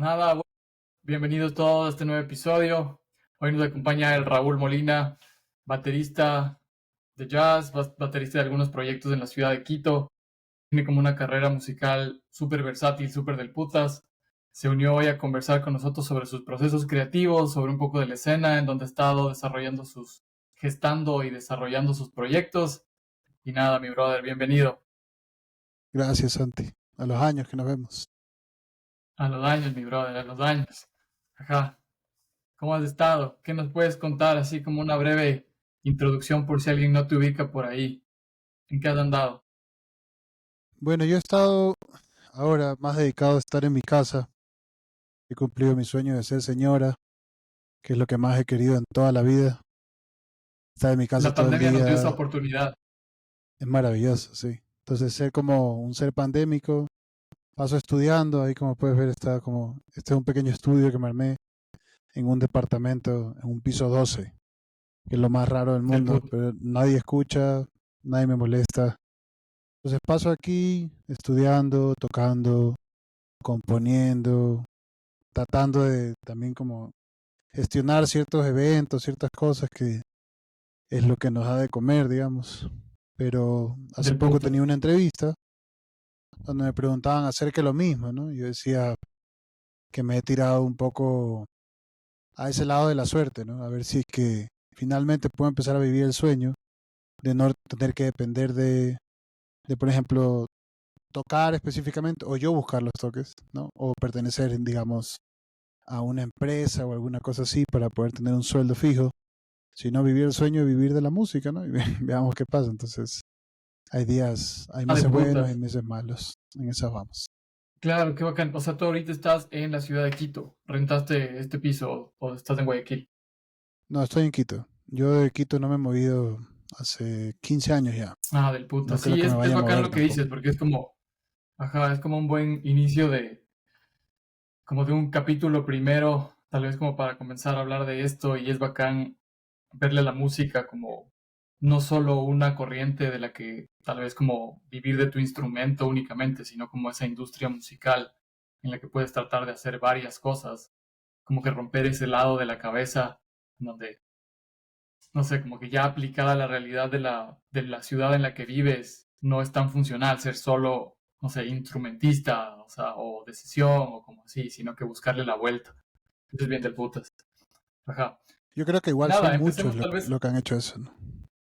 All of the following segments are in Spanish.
Nada, bienvenidos todos a este nuevo episodio. Hoy nos acompaña el Raúl Molina, baterista de jazz, baterista de algunos proyectos en la ciudad de Quito. Tiene como una carrera musical súper versátil, súper del putas. Se unió hoy a conversar con nosotros sobre sus procesos creativos, sobre un poco de la escena en donde ha estado gestando y desarrollando sus proyectos. Y nada, mi brother, bienvenido. Gracias, Santi. A los años que nos vemos. A los años, mi brother, a los años. Ajá. ¿Cómo has estado? ¿Qué nos puedes contar así como una breve introducción por si alguien no te ubica por ahí? ¿En qué has andado? Bueno, yo he estado ahora más dedicado a estar en mi casa. He cumplido mi sueño de ser señora, que es lo que más he querido en toda la vida. Estar en mi casa La todo el pandemia nos dio esa día oportunidad. es maravilloso, sí. Entonces, ser como un ser pandémico, paso estudiando, ahí como puedes ver este es un pequeño estudio que me armé en un departamento, en un piso 12, que es lo más raro del Del mundo, puto. pero nadie escucha, nadie me molesta. Entonces paso aquí estudiando, tocando, componiendo, tratando de también como gestionar ciertos eventos, ciertas cosas que es lo que nos da de comer, digamos. Pero hace Del poco puto. tenía una entrevista donde me preguntaban acerca de lo mismo, ¿no? Yo decía que me he tirado un poco a ese lado de la suerte, ¿no? A ver si es que finalmente puedo empezar a vivir el sueño de no tener que depender de por ejemplo, tocar específicamente o yo buscar los toques, ¿no? O pertenecer, digamos, a una empresa o alguna cosa así para poder tener un sueldo fijo, sino vivir el sueño de vivir de la música, ¿no? Y veamos qué pasa. Entonces, hay Ah, de meses buenos, hay putas. meses malos. En esas vamos. Claro, qué bacán. O sea, tú ahorita estás en la ciudad de Quito. ¿Rentaste este piso o estás en Guayaquil? No, estoy en Quito. Yo de Quito no me he movido hace 15 años ya. Ah, del puta. No creo Sí, que me es vaya a bacán mover lo que dices, tampoco. porque es como, ajá, es como un buen inicio como de un capítulo primero, tal vez como para comenzar a hablar de esto, y es bacán verle la música como no solo una corriente de la que tal vez como vivir de tu instrumento únicamente, sino como esa industria musical en la que puedes tratar de hacer varias cosas, como que romper ese lado de la cabeza donde, no sé, como que ya aplicada a la realidad de la ciudad en la que vives, no es tan funcional ser solo, no sé, instrumentista, o sea, o de sesión, o como así, sino que buscarle la vuelta. Eso es bien del putas. Ajá. Yo creo que Y igual son nada, muchos empecemos tal vez. lo que han hecho eso, ¿no?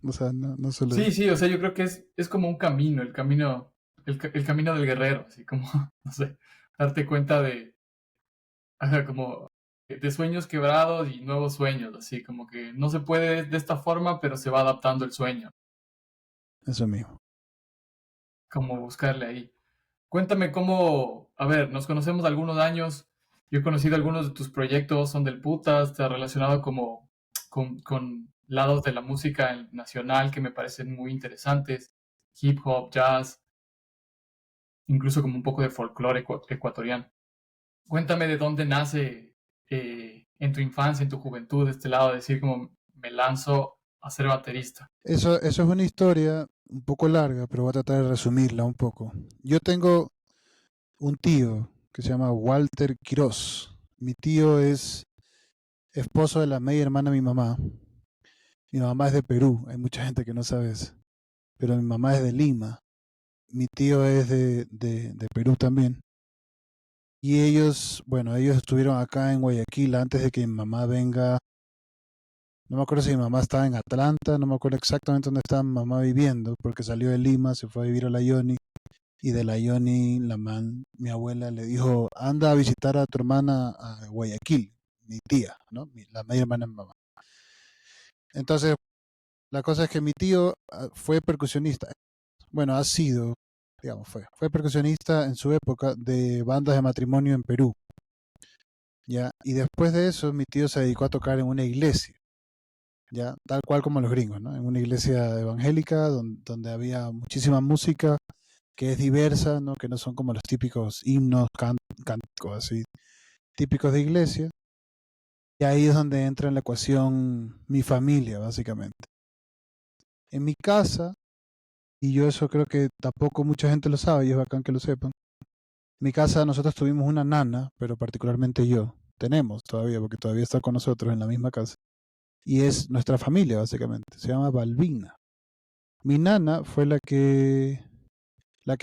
O sea, no solo... Sí, sí, o sea, yo creo que es como un camino, el camino del guerrero, así como, no sé, darte cuenta ajá, como de sueños quebrados y nuevos sueños, así como que no se puede de esta forma, pero se va adaptando el sueño, Eso mismo. como buscarle ahí. Cuéntame cómo, a ver, nos conocemos algunos años, yo he conocido algunos de tus proyectos, son del putas, te has relacionado como con lados de la música nacional que me parecen muy interesantes, hip hop, jazz, incluso como un poco de folclore ecuatoriano. Cuéntame de dónde nace en tu infancia, en tu juventud, este lado de decir como me lanzo a ser baterista. Eso es una historia un poco larga, pero voy a tratar de resumirla un poco. Yo tengo un tío que se llama Walter Quiroz. Mi tío es esposo de la media hermana de mi mamá. Mi mamá es de Perú, hay mucha gente que no sabe eso, pero mi mamá es de Lima. Mi tío es de Perú también. Y ellos, bueno, ellos estuvieron acá en Guayaquil antes de que mi mamá venga. No me acuerdo si mi mamá estaba en Atlanta, no me acuerdo exactamente dónde estaba mi mamá viviendo, porque salió de Lima, se fue a vivir a La Yoni. Y de La Yoni, mi abuela le dijo, anda a visitar a tu hermana a Guayaquil, mi tía, ¿no? La media hermana de mi mamá. Entonces, la cosa es que mi tío fue percusionista. Bueno, ha sido, digamos, fue percusionista en su época de bandas de matrimonio en Perú, ¿ya? Y después de eso, mi tío se dedicó a tocar en una iglesia, ¿ya? Tal cual como los gringos, ¿no? En una iglesia evangélica donde había muchísima música que es diversa, ¿no? Que no son como los típicos himnos, cánticos así, típicos de iglesia. Y ahí es donde entra en la ecuación mi familia, básicamente. En mi casa, y yo eso creo que tampoco mucha gente lo sabe, y es bacán que lo sepan, Mi casa, nosotros tuvimos una nana, pero particularmente yo. Tenemos todavía, porque todavía está con nosotros en la misma casa. Y es nuestra familia, básicamente. Se llama Balbina. Mi nana fue la que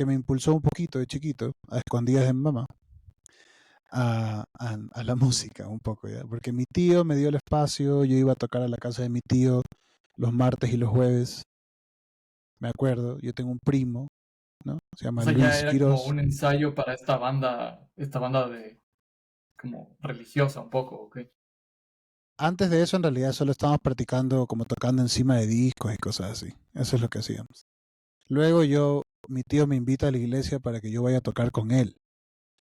me impulsó un poquito de chiquito, a escondidas de mi mamá, a la música un poco, ¿ya? Porque mi tío me dio el espacio, yo iba a tocar a la casa de mi tío los martes y los jueves, me acuerdo, yo tengo un primo, ¿no? Se O llama sea, ya Luis era como Quirós. un ensayo para esta banda de como religiosa un poco, ¿ok? Antes de eso, en realidad, solo estábamos practicando como tocando encima de discos y cosas así. Eso es lo que hacíamos. Luego mi tío me invita a la iglesia para que yo vaya a tocar con él.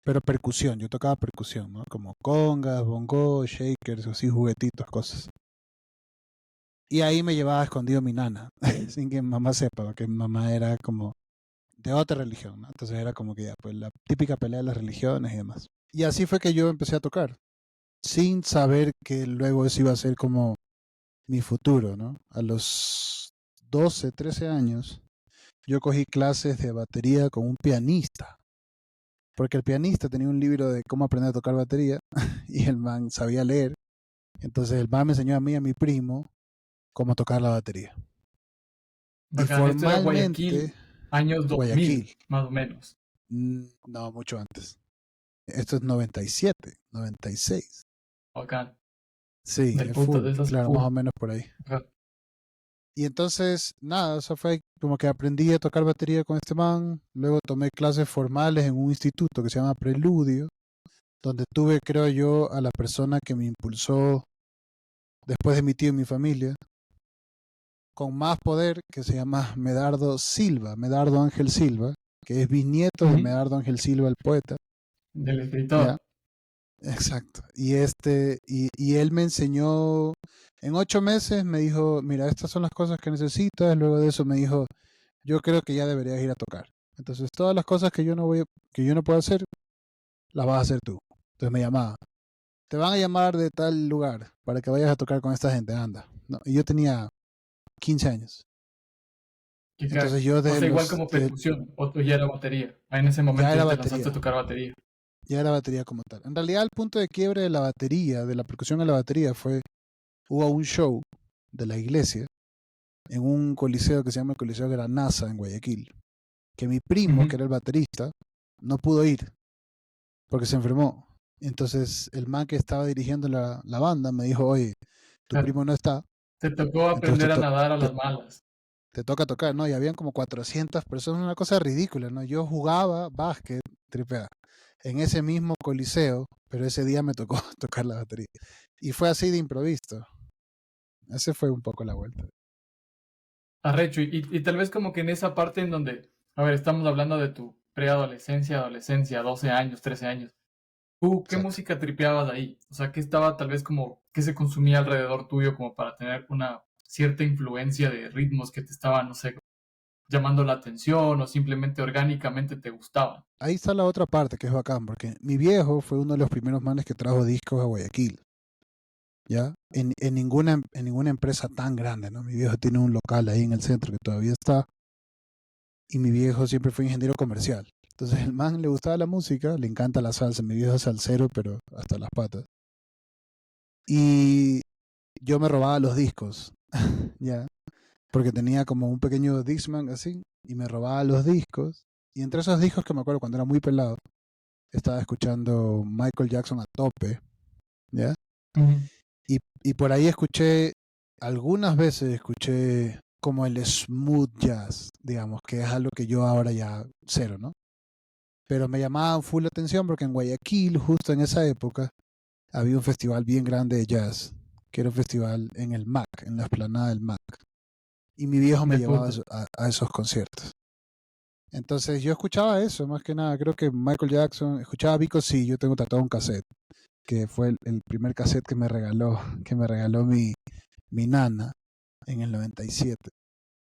Pero percusión, yo tocaba percusión, ¿no? Como congas, bongos, shakers, así juguetitos, cosas. Y ahí me llevaba escondido mi nana, sin que mi mamá sepa, porque mi mamá era como de otra religión, ¿no? Entonces era como que ya, pues la típica pelea de las religiones y demás. Y así fue que yo empecé a tocar, sin saber que luego eso iba a ser como mi futuro, ¿no? A los 12, 13 años, yo cogí clases de batería con un pianista, porque el pianista tenía un libro de cómo aprender a tocar batería y el man sabía leer. Entonces el man me enseñó a mí y a mi primo cómo tocar la batería. Y Bacán, esto era formalmente, Guayaquil, años 2000, Guayaquil, más o menos. no, mucho antes. Esto es 97, 96. Bacán, Sí, del es punto, full, de esas claro, más full. o menos por ahí. Ajá. Y entonces, nada, eso fue como que aprendí a tocar batería con este man. Luego tomé clases formales en un instituto que se llama Preludio, donde tuve, creo yo, a la persona que me impulsó después de mi tío y mi familia, con más poder, que se llama Medardo Silva, Medardo Ángel Silva, que es bisnieto de Ujú. Medardo Ángel Silva, el poeta. Del ¿Ya? escritor. Exacto. Y él me enseñó, en 8 meses me dijo, mira, estas son las cosas que necesitas. Luego de eso me dijo, yo creo que ya deberías ir a tocar. Entonces, todas las cosas que yo no puedo hacer, las vas a hacer tú. Entonces me llamaba. Te van a llamar de tal lugar para que vayas a tocar con esta gente, anda. ¿No? Y yo tenía 15 años. Que Entonces o sea, igual como percusión, o tú ya era batería. Ah, en ese ya momento era ya te lanzaste a batería, tocar batería. ya era batería como tal. En realidad el punto de quiebre de la batería, de la percusión a la batería hubo un show de la iglesia en un coliseo que se llama el Coliseo Granasa en Guayaquil, que mi primo, que Ujú. era el baterista, no pudo ir porque se enfermó. Entonces el man que estaba dirigiendo la banda me dijo, oye, tu Claro, primo no está, te tocó entonces aprender a nadar a te, las malas. te toca tocar, ¿no? Y habían como 400 personas, una cosa ridícula, ¿no? Yo jugaba básquet, tripea, en ese mismo coliseo, pero ese día me tocó tocar la batería. Y fue así de improviso. Ese fue un poco la vuelta. Arrecho, y tal vez como que en esa parte en donde, a ver, estamos hablando de tu preadolescencia, adolescencia, 12 años, 13 años. ¿Tú qué Exacto. música tripeabas ahí? O sea, ¿qué estaba tal vez como, qué se consumía alrededor tuyo como para tener una cierta influencia de ritmos que te estaban, no sé, llamando la atención o simplemente orgánicamente te gustaban? Ahí está la otra parte que es bacán, porque mi viejo fue uno de los primeros manes que trajo discos a Guayaquil, ¿ya? En ninguna empresa tan grande, ¿no? Mi viejo tiene un local ahí en el centro que todavía está, y mi viejo siempre fue ingeniero comercial. Entonces el man le gustaba la música, le encanta la salsa, mi viejo es salsero, pero hasta las patas. Y yo me robaba los discos, ¿ya? Porque tenía como un pequeño Dixman así, y me robaba los discos. Y entre esos discos que me acuerdo cuando era muy pelado, estaba escuchando Michael Jackson a tope, ¿ya? Ujú. Y por ahí algunas veces escuché como el smooth jazz, digamos, que es algo que yo ahora ya cero, ¿no? Pero me llamaba full la atención porque en Guayaquil, justo en esa época, había un festival bien grande de jazz, que era un festival en el MAC, en la explanada del MAC. Y mi viejo me Del llevaba punto. a esos conciertos. Entonces yo escuchaba eso, más que nada, creo que Michael Jackson, escuchaba Vico, sí, yo tengo tatuado un cassette, que fue el primer cassette que me regaló mi nana en el 97,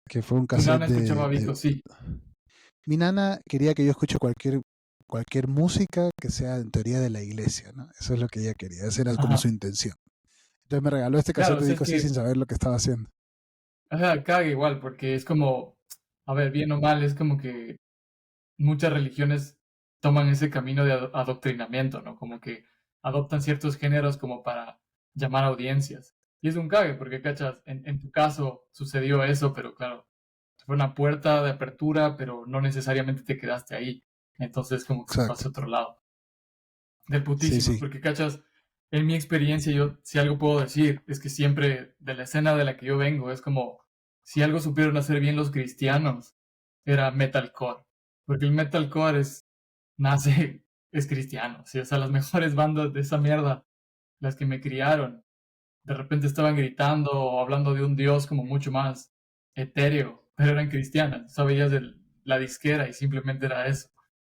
que fue un Tu cassette nana escuchaba Vico, sí. Mi nana quería que yo escuche cualquier música que sea en teoría de la iglesia, ¿no? Eso es lo que ella quería, esa era como su Ajá. intención. Entonces me regaló este Claro, cassette o de sea, es disco así que, sin saber lo que estaba haciendo. ajá, caga igual, porque es como, a ver, bien o mal, es como que muchas religiones toman ese camino de adoctrinamiento, ¿no? Como que adoptan ciertos géneros como para llamar audiencias. Y es un cague, porque, cachas, en tu caso sucedió eso, pero claro, fue una puerta de apertura, pero no necesariamente te quedaste ahí. Entonces, como que se fue Exacto. hacia otro lado. Del Sí, putísimo, sí. porque, cachas, en mi experiencia, yo, si algo puedo decir, es que siempre de la escena de la que yo vengo, es como, si algo supieron hacer bien los cristianos, era metalcore. Porque el metalcore nace, es cristiano, ¿sí? O sea, las mejores bandas de esa mierda, las que me criaron, de repente estaban gritando o hablando de un Dios como mucho más etéreo, pero eran cristianas. Sabías de la disquera y simplemente era eso.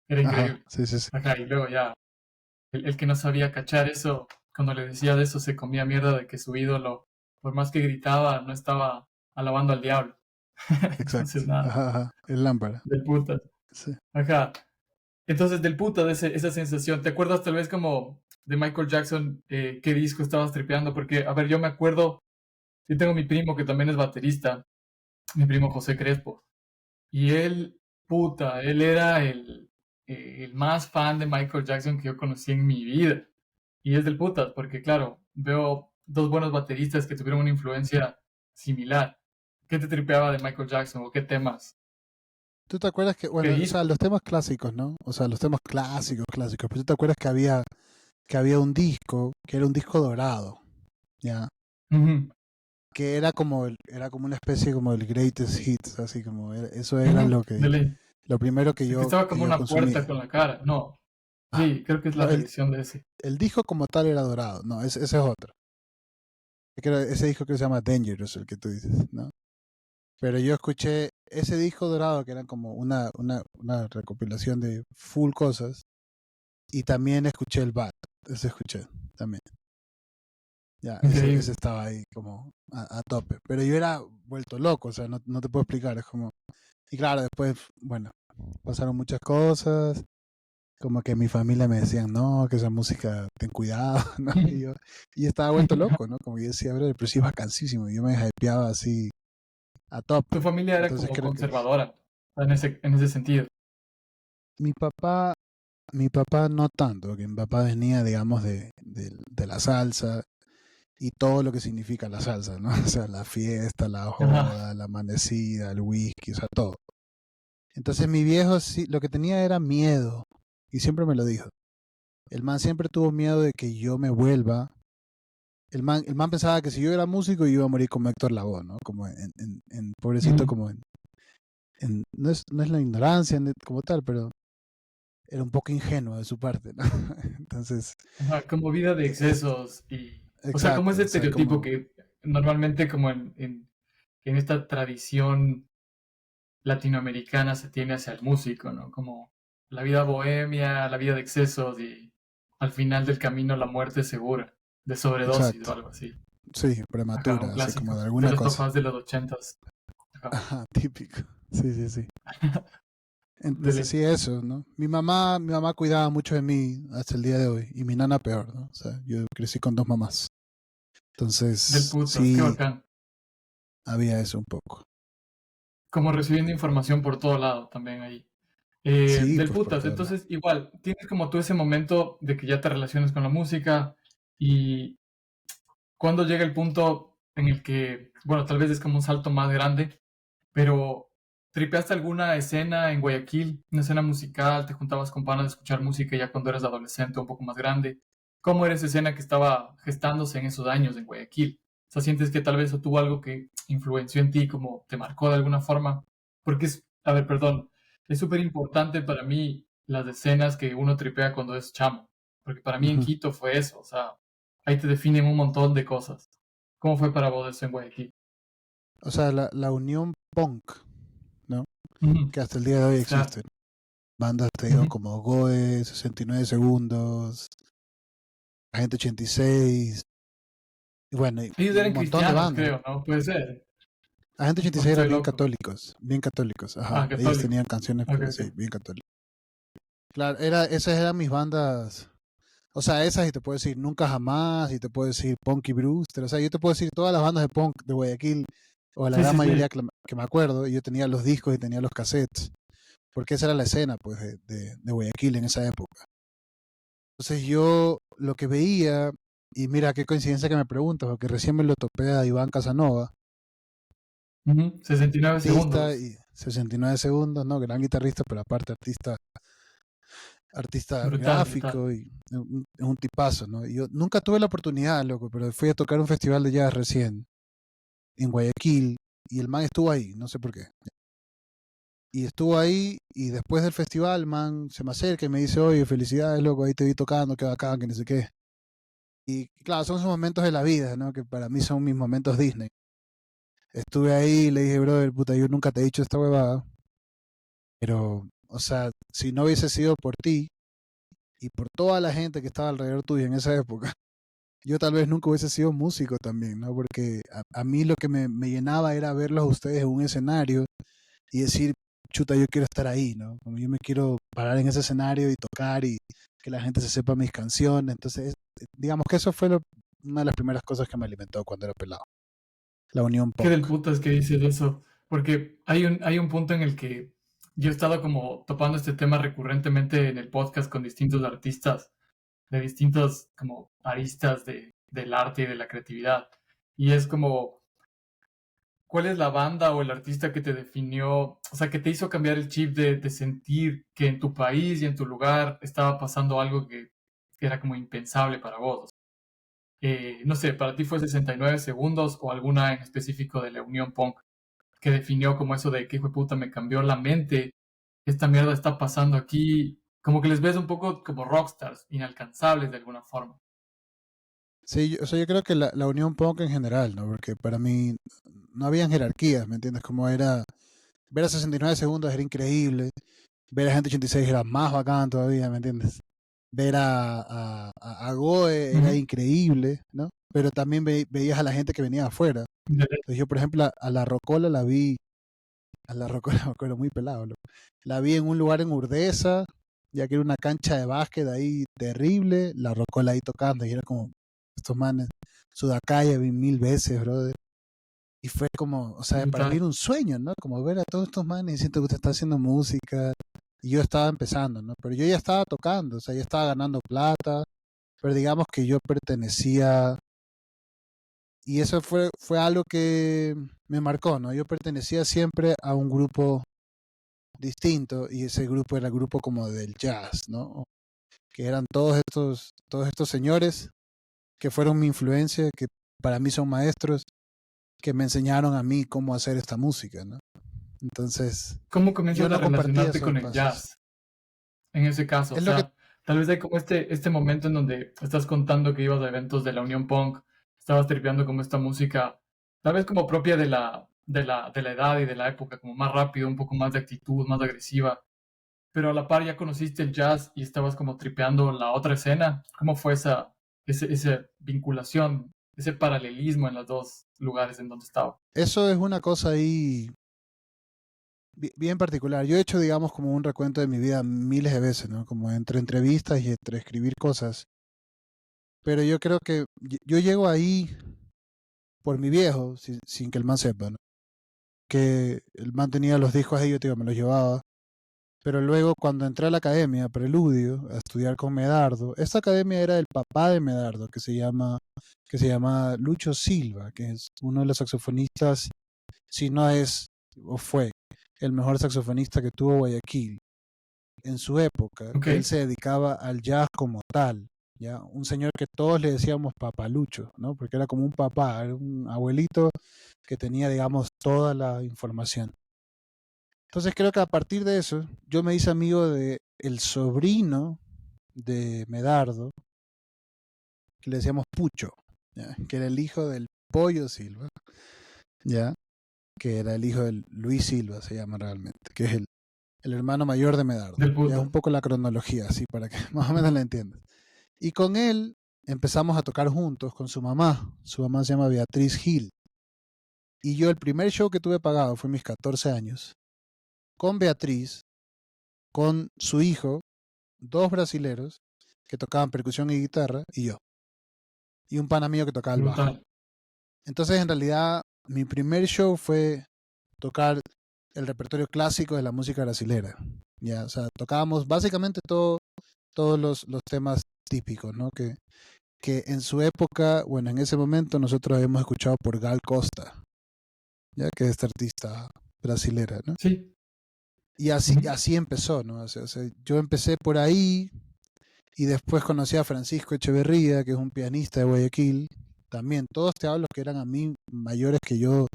Era Ajá, increíble. sí, sí, sí. Ajá, y luego ya, el que no sabía cachar eso, cuando le decía de eso, se comía mierda de que su ídolo, por más que gritaba, no estaba alabando al diablo. Exacto. Entonces, nada, Ajá, ajá. El lámpara. del puta. Sí. Ajá. Entonces, del puta de esa sensación, ¿te acuerdas tal vez como de Michael Jackson, qué disco estabas tripeando? Porque, a ver, yo me acuerdo, yo tengo mi primo que también es baterista, mi primo José Crespo, y él, puta, él era el más fan de Michael Jackson que yo conocí en mi vida. Y es del putas, porque claro, veo dos buenos bateristas que tuvieron una influencia similar. ¿Qué te tripeaba de Michael Jackson o qué temas? ¿Tú te acuerdas que, ¿Qué bueno, o sea, discos? los temas clásicos, ¿no? O sea, los temas clásicos, clásicos. Pero tú te acuerdas que había un disco, que era un disco dorado, ¿ya? Ujú, Que era como era como una especie como el greatest hits, así como eso era ujú, de ley. lo primero El que estaba que como yo una puerta consumía. con la cara. No, Ah, sí, creo que es la no, reedición de ese. el disco como tal era dorado, no, ese es otro. Ese disco que se llama Dangerous, el que tú dices, ¿no? Pero yo escuché ese disco dorado que era como una recopilación de full cosas y también escuché el Bad, ese escuché también. Ya, ese Increíble. estaba ahí como a tope. Pero yo era vuelto loco, o sea, no te puedo explicar, es como... Y claro, después, bueno, pasaron muchas cosas, como que mi familia me decían, no, que esa música, ten cuidado, ¿no? Y estaba vuelto loco, ¿no? Como yo decía, bro, pero sí es vacancísimo, y yo me hypeaba así a Tu tope. familia era Entonces como creo que conservadora en ese sentido. mi papá, mi papá no tanto, porque mi papá venía, digamos, de la salsa y todo lo que significa la salsa, ¿no? O sea, la fiesta, la Ajá. joda, la amanecida, el whisky, o sea, todo. Entonces mi viejo sí, lo que tenía era miedo, y siempre me lo dijo. El man siempre tuvo miedo de que yo me vuelva. El man pensaba que si yo era músico iba a morir como Héctor Lavoe, ¿no? Como pobrecito, Mm. como no es la ignorancia como tal, pero era un poco ingenuo de su parte, ¿no? Entonces, Ajá, como vida de es, excesos y, o sea, como exacto, ese o sea, estereotipo como, que normalmente como en esta tradición latinoamericana se tiene hacia el músico, ¿no? Como la vida bohemia, la vida de excesos y al final del camino la muerte segura, de sobredosis o exacto, algo así. sí, Ajá, un prematura, así como clásico de de alguna los cosa. papás de los ochentas. Ajá, Ajá, típico, sí, sí, sí. Entonces dele. sí, eso, ¿no? Mi mamá cuidaba mucho de mí hasta el día de hoy, y mi nana peor, ¿no? O sea, yo crecí con dos mamás. Del Entonces, putas, qué sí, bacán. había eso un poco. Como recibiendo información por todo lado también ahí. Sí, Del pues por putas, todos lados. entonces igual, tienes como tú ese momento de que ya te relacionas con la música y cuando llega el punto en el que, bueno, tal vez es como un salto más grande, pero ¿tripeaste alguna escena en Guayaquil, una escena musical, te juntabas con panas a escuchar música ya cuando eras adolescente o un poco más grande? ¿Cómo era esa escena que estaba gestándose en esos años en Guayaquil? O sea, ¿sientes que tal vez eso tuvo algo que influenció en ti, como te marcó de alguna forma? Porque es, a ver, perdón, es súper importante para mí las escenas que uno tripea cuando es chamo, porque para mí en Ujú. Quito fue eso, o sea, ahí te definen un montón de cosas. ¿Cómo fue para vos eso en Guayaquil? O sea, la unión punk, ¿no? Ujú, Que hasta el día de hoy claro. existe. Bandas, te digo, Ujú. como Goe, 69 segundos, Agente 86, y bueno, Ellos y un eran montón de cristianos, bandas. creo, ¿no? Puede ser. Agente O 86 eran estoy loco. bien católicos, Ah, ajá. Ellos tenían católicos. canciones, Ok, pero ok. sí, bien católicos. Claro, esas eran mis bandas. O sea, esas y te puedo decir Nunca Jamás, y te puedo decir Punky Brewster. O sea, yo te puedo decir todas las bandas de punk de Guayaquil, o la Sí, gran sí, sí. mayoría que me acuerdo, y yo tenía los discos y tenía los cassettes. porque esa era la escena pues, de Guayaquil en esa época. Entonces yo lo que veía, y mira qué coincidencia que me preguntas, porque recién me lo topé a Iván Casanova, 69 artista segundos. y 69 segundos, ¿no? Gran guitarrista, pero aparte artista Brutal, brutal. gráfico y es un tipazo, ¿no? Y yo nunca tuve la oportunidad, loco, pero fui a tocar un festival de jazz recién en Guayaquil y el man estuvo ahí, no sé por qué. Y estuvo ahí y después del festival, el man se me acerca y me dice, oye, felicidades, loco, ahí te vi tocando, qué bacán, que no sé qué. Y claro, son esos momentos de la vida, ¿no? Que para mí son mis momentos Disney. Estuve ahí y le dije, brother, puta, yo nunca te he dicho esta huevada, pero, o sea, si no hubiese sido por ti y por toda la gente que estaba alrededor tuyo en esa época, yo tal vez nunca hubiese sido músico también, ¿no? Porque a mí lo que me llenaba era verlos a ustedes en un escenario y decir, chuta, yo quiero estar ahí, ¿no? Como yo me quiero parar en ese escenario y tocar y que la gente se sepa mis canciones. Entonces, digamos que eso fue una de las primeras cosas que me alimentó cuando era pelado. La unión Qué punk. del putas que dices eso, porque hay un punto en el que yo he estado como topando este tema recurrentemente en el podcast con distintos artistas de distintos como aristas del arte y de la creatividad. Y es como, ¿cuál es la banda o el artista que te definió, o sea, que te hizo cambiar el chip de sentir que en tu país y en tu lugar estaba pasando algo que era como impensable para vos? No sé, para ti fue 69 segundos o alguna en específico de la Unión Punk que definió como eso de que hijo de puta me cambió la mente, esta mierda está pasando aquí, como que les ves un poco como rockstars, inalcanzables de alguna forma. Sí, o sea, yo creo que la unión punk en general, ¿no? Porque para mí no habían jerarquías, ¿me entiendes? Como era, ver a 69 segundos era increíble, ver a Gente 86 era más bacán todavía, ¿me entiendes? Ver a Goe era Ujú. increíble, ¿no? Pero también veías a la gente que venía de afuera. Entonces yo, por ejemplo, a la Rocola la vi, a la Rocola me acuerdo muy pelado, loco. La vi en un lugar en Urdesa, ya que era una cancha de básquet ahí terrible, la Rocola ahí tocando, y era como, estos manes, Sudacaya vi mil veces, brother. Y fue como, o sea, para mí Brutal. era un sueño, ¿no? Como ver a todos estos manes y siento que usted está haciendo música. Y yo estaba empezando, ¿no? Pero yo ya estaba tocando, o sea, ya estaba ganando plata, pero digamos que yo pertenecía, y eso fue algo que me marcó, ¿no? Yo pertenecía siempre a un grupo distinto y ese grupo era el grupo como del jazz, ¿no? Que eran todos estos señores que fueron mi influencia, que para mí son maestros, que me enseñaron a mí cómo hacer esta música, ¿no? Entonces, ¿Cómo yo comienzas a no compartía relacionarte esos con el pasos. jazz en ese caso? O Es lo que, sea, tal vez hay como este momento en donde estás contando que ibas a eventos de la Unión Punk, estabas tripeando como esta música, tal vez como propia de la edad y de la época, como más rápido, un poco más de actitud, más agresiva, pero a la par ya conociste el jazz y estabas como tripeando la otra escena. ¿Cómo fue esa vinculación, ese paralelismo en los dos lugares en donde estaba? eso es una cosa ahí bien particular. Yo he hecho, digamos, como un recuento de mi vida miles de veces, ¿no? Como entre entrevistas y entre escribir cosas. Pero yo creo que yo llego ahí por mi viejo, sin que el man sepa, ¿no? Que el man tenía los discos ahí, yo te digo, me los llevaba. Pero luego cuando entré a la academia, Preludio, a estudiar con Medardo, esta academia era del papá de Medardo, que se llama Lucho Silva, que es uno de los saxofonistas, si no es o fue el mejor saxofonista que tuvo Guayaquil en su época, Ok, que él se dedicaba al jazz como tal, ¿ya? Un señor que todos le decíamos papalucho, ¿no? Porque era como un papá, era un abuelito que tenía, digamos, toda la información. Entonces creo que a partir de eso, yo me hice amigo de el sobrino de Medardo, que le decíamos Pucho, ¿ya? Que era el hijo del Pollo Silva, ¿ya? Que era el hijo de Luis Silva, se llama realmente, que es el hermano mayor de Medardo. del Ya puta. un poco la cronología, así, para que más o menos la entiendas. Y con él empezamos a tocar juntos con su mamá. Su mamá se llama Beatriz Gil. Y yo el primer show que tuve pagado fue a mis 14 años, con Beatriz, con su hijo, dos brasileros que tocaban percusión y guitarra, y yo. Y un pana mío que tocaba el bajo. Brutal. Entonces, en realidad, mi primer show fue tocar el repertorio clásico de la música brasilera. Ya, o sea, tocábamos básicamente todos los temas típicos, ¿no? Que en su época, bueno, en ese momento nosotros habíamos escuchado por Gal Costa, ya que es esta artista brasilera, ¿no? Sí. Y así, Ujú. así empezó, ¿no? O sea, yo empecé por ahí y después conocí a Francisco Echeverría, que es un pianista de Guayaquil. También, todos te hablo que eran a mí mayores que yo,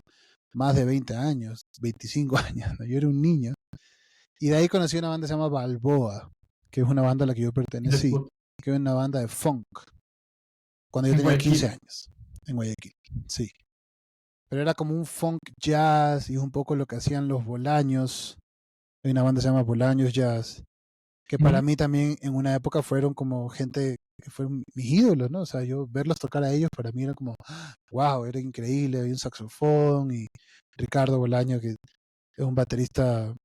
más de 20 años, 25 años, ¿no? Yo era un niño. Y de ahí conocí una banda que se llama Balboa, que es una banda a la que yo Del pertenecí, puto. que es una banda de funk, cuando yo En tenía 15 Guayaquil. años, en Guayaquil, sí. Pero era como un funk jazz y un poco lo que hacían los Bolaños. Hay una banda que se llama Bolaños Jazz, que para Ujú. mí también en una época fueron como gente que fueron mis ídolos, ¿no? O sea, yo verlos tocar a ellos para mí era como, wow, era increíble, había un saxofón y Ricardo Bolaño, que es un baterista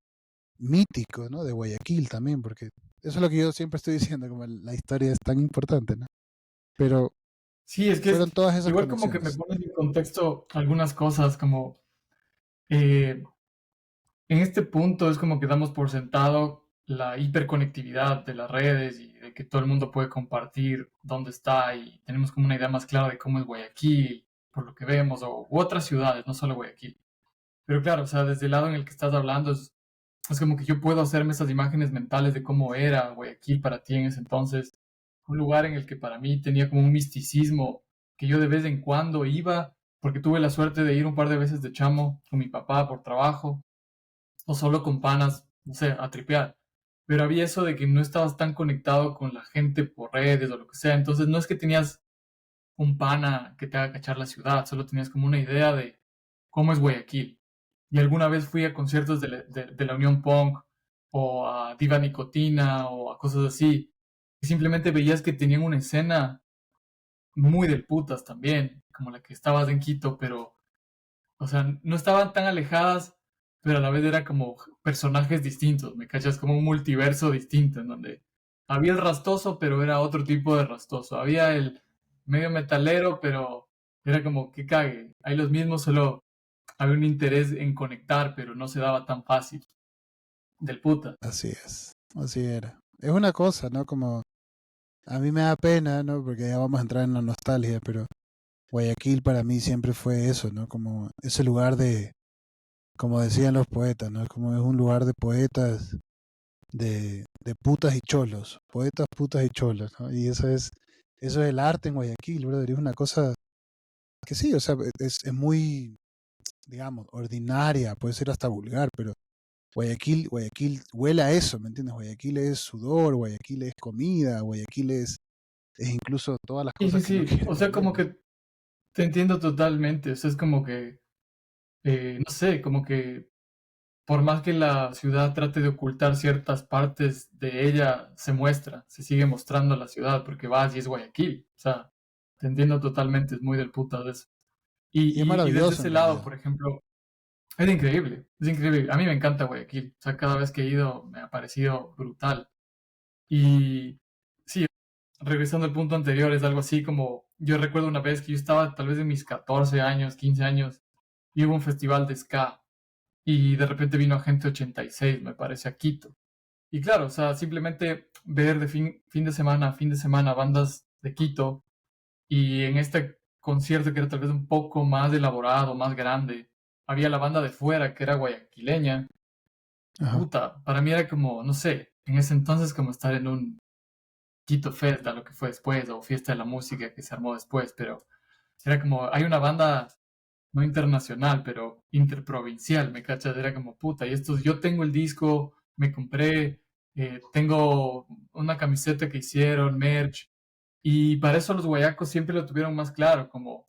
mítico, ¿no? De Guayaquil también, porque eso es lo que yo siempre estoy diciendo, como la historia es tan importante, ¿no? Pero Sí, es que fueron todas esas igual como que me conexiones. pones en contexto algunas cosas, como eh, en este punto es como que damos por sentado la hiperconectividad de las redes y de que todo el mundo puede compartir dónde está y tenemos como una idea más clara de cómo es Guayaquil, por lo que vemos, o u otras ciudades, no solo Guayaquil. Pero claro, o sea, desde el lado en el que estás hablando es como que yo puedo hacerme esas imágenes mentales de cómo era Guayaquil para ti en ese entonces, un lugar en el que para mí tenía como un misticismo que yo de vez en cuando iba, porque tuve la suerte de ir un par de veces de chamo con mi papá por trabajo, o solo con panas, no sé, a tripear. Pero había eso de que no estabas tan conectado con la gente por redes o lo que sea, entonces no es que tenías un pana que te haga cachar la ciudad, solo tenías como una idea de cómo es Guayaquil. Y alguna vez fui a conciertos de la Unión Punk o a Diva Nicotina o a cosas así. Y simplemente veías que tenían una escena muy del putas también, como la que estabas en Quito, pero, o sea, no estaban tan alejadas, pero a la vez era como personajes distintos, ¿me cachas? Como un multiverso distinto, en donde había el rastoso, pero era otro tipo de rastoso. Había el medio metalero, pero era como que cague. Hay los mismos, solo había un interés en conectar, pero no se daba tan fácil. Del puta. Así es, así era. Es una cosa, ¿no? Como a mí me da pena, ¿no? Porque ya vamos a entrar en la nostalgia, pero Guayaquil para mí siempre fue eso, ¿no? Como ese lugar de, como decían los poetas, ¿no? Como es un lugar de poetas, de putas y cholos, poetas, putas y cholos, ¿no? Y eso es el arte en Guayaquil, brother. Es una cosa que sí, o sea, es muy, digamos, ordinaria, puede ser hasta vulgar, pero Guayaquil huele a eso, ¿me entiendes? Guayaquil es sudor, Guayaquil es comida, Guayaquil es incluso todas las Sí, cosas sí, que no sí. O quieres sea, oler, como ¿no? que te entiendo totalmente. O sea, es como que, no sé, como que por más que la ciudad trate de ocultar ciertas partes de ella, se muestra, se sigue mostrando la ciudad, porque vas y es Guayaquil. O sea, te entiendo totalmente, es muy del puta de eso. Y es Y desde maravilloso ese en lado, realidad. por ejemplo, es increíble, es increíble. A mí me encanta Guayaquil. O sea, cada vez que he ido me ha parecido brutal. Y sí, regresando al punto anterior, es algo así como, yo recuerdo una vez que yo estaba tal vez en mis 14 años, 15 años, y hubo un festival de ska, y de repente vino Agente 86, me parece, a Quito. Y claro, o sea, simplemente ver de fin de semana a fin de semana bandas de Quito, y en este concierto que era tal vez un poco más elaborado, más grande, había la banda de fuera que era guayaquileña. Ajá, Puta, para mí era como, no sé, en ese entonces como estar en un Quito Fest, a lo que fue después, o Fiesta de la Música que se armó después, pero era como, hay una banda no internacional, pero interprovincial, ¿me cachas? Era como, puta, y estos, yo tengo el disco, me compré, tengo una camiseta que hicieron, merch, y para eso los guayacos siempre lo tuvieron más claro, como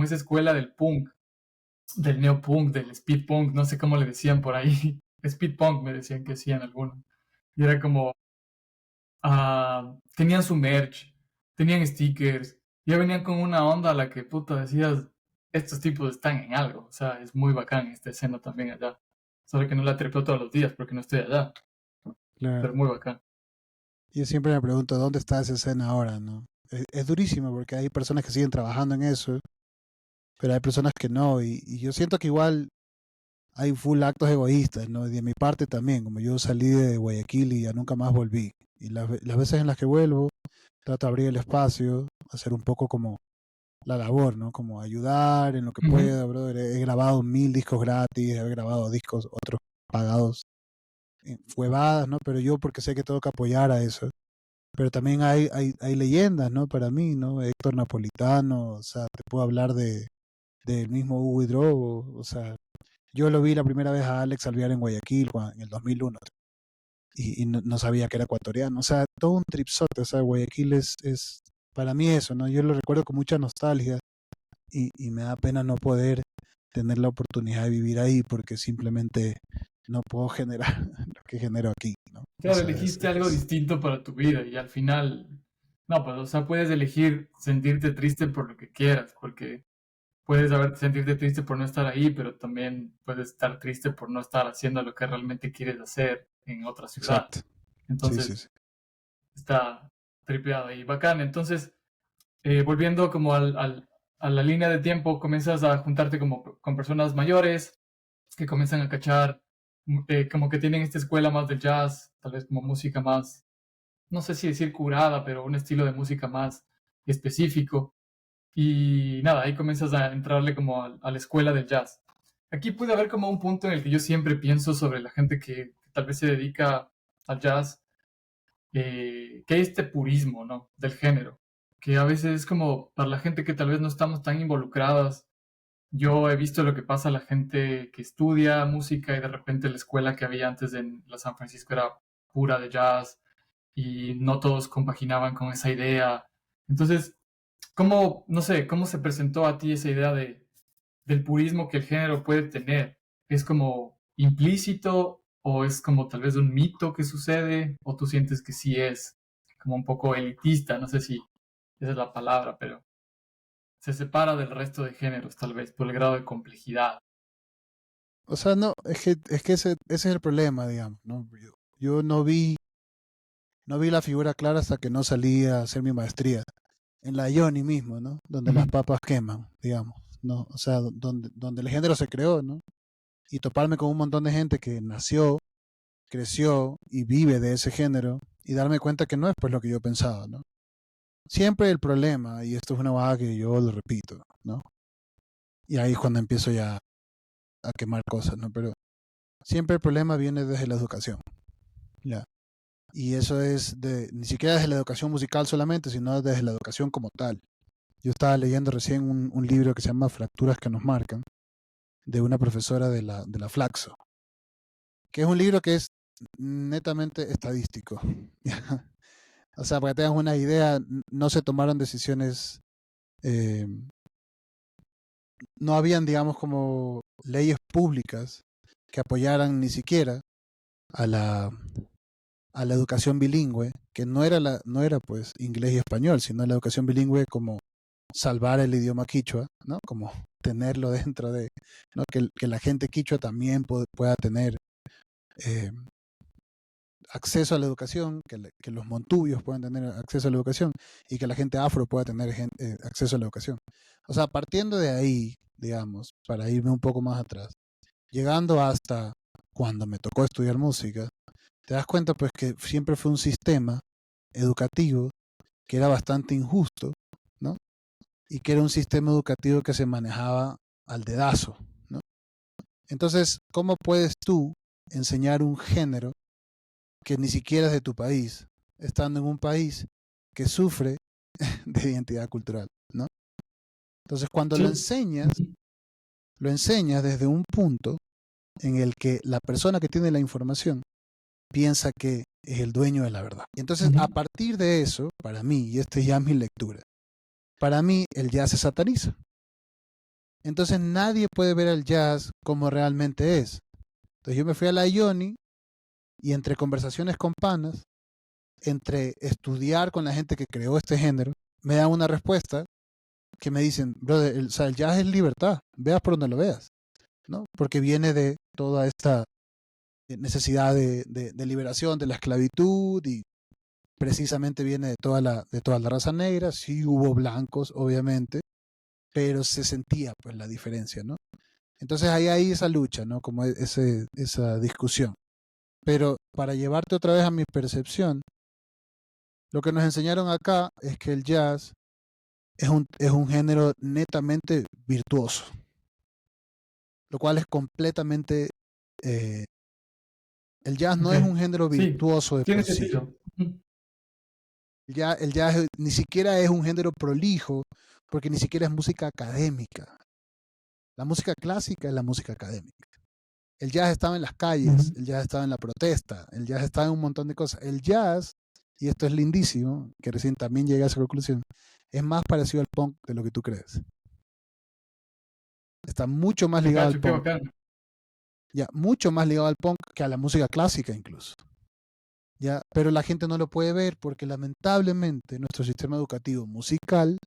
esa escuela del punk, del neopunk, del speed punk, no sé cómo le decían por ahí, speed punk me decían que hacían algunos, y era como, tenían su merch, tenían stickers, ya venían con una onda a la que puta decías, estos tipos están en algo, o sea, es muy bacán esta escena también allá. Solo que no la trepeo todos los días porque no estoy allá, claro. pero muy bacán. Yo siempre me pregunto dónde está esa escena ahora, ¿no? Es durísimo porque hay personas que siguen trabajando en eso, pero hay personas que no. Y yo siento que igual hay full actos egoístas, ¿no? Y de mi parte también, como yo salí de Guayaquil y ya nunca más volví. Y las veces en las que vuelvo, trato de abrir el espacio, hacer un poco como la labor, ¿no? Como ayudar en lo que Ujú. pueda, brother. He grabado 1000 discos gratis, he grabado discos, otros pagados, huevadas, ¿no? Pero yo porque sé que tengo que apoyar a eso. Pero también hay leyendas, ¿no? Para mí, ¿no? Héctor Napolitano, o sea, te puedo hablar del mismo Hugo Hidrobo, o sea, yo lo vi la primera vez a Alex Alvear en Guayaquil en el 2001 y no sabía que era ecuatoriano, o sea, todo un tripsote, o sea, Guayaquil es para mí eso, ¿no? Yo lo recuerdo con mucha nostalgia y me da pena no poder tener la oportunidad de vivir ahí porque simplemente no puedo generar lo que genero aquí, ¿no? O Claro, sea, elegiste algo distinto para tu vida y al final, no, pues, o sea, puedes elegir sentirte triste por lo que quieras, porque puedes sentirte triste por no estar ahí, pero también puedes estar triste por no estar haciendo lo que realmente quieres hacer en otra ciudad. exacto, sí, sí, Entonces, sí. está tripeado y bacán. Entonces, volviendo como a la línea de tiempo, comienzas a juntarte como con personas mayores que comienzan a cachar, como que tienen esta escuela más del jazz, tal vez como música más, no sé si decir curada, pero un estilo de música más específico. Y nada, ahí comienzas a entrarle como a la escuela del jazz. Aquí puede haber como un punto en el que yo siempre pienso sobre la gente que tal vez se dedica al jazz, que hay este purismo, ¿no? Del género, que a veces es como para la gente que tal vez no estamos tan involucradas. Yo he visto lo que pasa a la gente que estudia música y de repente la escuela que había antes en la San Francisco era pura de jazz y no todos compaginaban con esa idea. Entonces, ¿cómo, no sé, cómo se presentó a ti esa idea del purismo que el género puede tener? ¿Es como implícito o es como tal vez un mito que sucede o tú sientes que sí es como un poco elitista? No sé si esa es la palabra, pero se separa del resto de géneros tal vez por el grado de complejidad. O sea, no, es que ese es el problema, digamos, ¿no? Yo no vi la figura clara hasta que no salí a hacer mi maestría en la Ioni mismo, ¿no? Donde las Ujú. papas queman, digamos, ¿no? O sea, donde el género se creó, ¿no? Y toparme con un montón de gente que nació, creció y vive de ese género y darme cuenta que no es pues lo que yo pensaba, ¿no? Siempre el problema, y esto es una vaga que yo lo repito, ¿no? Y ahí es cuando empiezo ya a quemar cosas, ¿no? Pero siempre el problema viene desde la educación, ¿ya? Y eso es ni siquiera desde la educación musical solamente, sino desde la educación como tal. Yo estaba leyendo recién un libro que se llama Fracturas que nos marcan, de una profesora de la Flaxo, que es un libro que es netamente estadístico. O sea, para que tengas una idea, no se tomaron decisiones, eh, no habían, digamos, como leyes públicas que apoyaran ni siquiera a la educación bilingüe, que no era pues inglés y español, sino la educación bilingüe como salvar el idioma quichua, ¿no? Como tenerlo dentro de, ¿no? Que la gente quichua también pueda tener eh, acceso a la educación, que los montubios puedan tener acceso a la educación y que la gente afro pueda tener acceso a la educación. O sea, partiendo de ahí, digamos, para irme un poco más atrás, llegando hasta cuando me tocó estudiar música, te das cuenta pues que siempre fue un sistema educativo que era bastante injusto, ¿no? Y que era un sistema educativo que se manejaba al dedazo, ¿no? Entonces, ¿cómo puedes tú enseñar un género que ni siquiera es de tu país, estando en un país que sufre de identidad cultural, ¿no? Entonces, cuando Sí. Ujú. lo enseñas desde un punto en el que la persona que tiene la información piensa que es el dueño de la verdad. Y entonces, Ujú. a partir de eso, para mí, y esta es ya mi lectura, para mí el jazz se sataniza. Entonces nadie puede ver el jazz como realmente es. Entonces yo me fui a la Ioni y entre conversaciones con panas, entre estudiar con la gente que creó este género, me dan una respuesta que me dicen, brother, o sea, el jazz es libertad, veas por donde lo veas, ¿no? Porque viene de toda esta necesidad de liberación de la esclavitud y precisamente viene de toda la raza negra, sí hubo blancos, obviamente, pero se sentía pues la diferencia, ¿no? Entonces ahí hay esa lucha, ¿no? Como esa discusión. Pero para llevarte otra vez a mi percepción, lo que nos enseñaron acá es que el jazz es un género netamente virtuoso, lo cual es completamente... eh, el jazz no Ok. es un género Sí, virtuoso de tiene por sí. sentido. Ujú. El jazz ni siquiera es un género prolijo, porque ni siquiera es música académica. La música clásica es la música académica. El jazz estaba en las calles, Ujú. el jazz estaba en la protesta, el jazz estaba en un montón de cosas. El jazz, y esto es lindísimo, que recién también llegué a esa conclusión, es más parecido al punk de lo que tú crees. Está mucho más Te ligado al cacho, qué punk, bacán. ya, mucho más ligado al punk que a la música clásica incluso. Ya, pero la gente no lo puede ver porque lamentablemente nuestro sistema educativo musical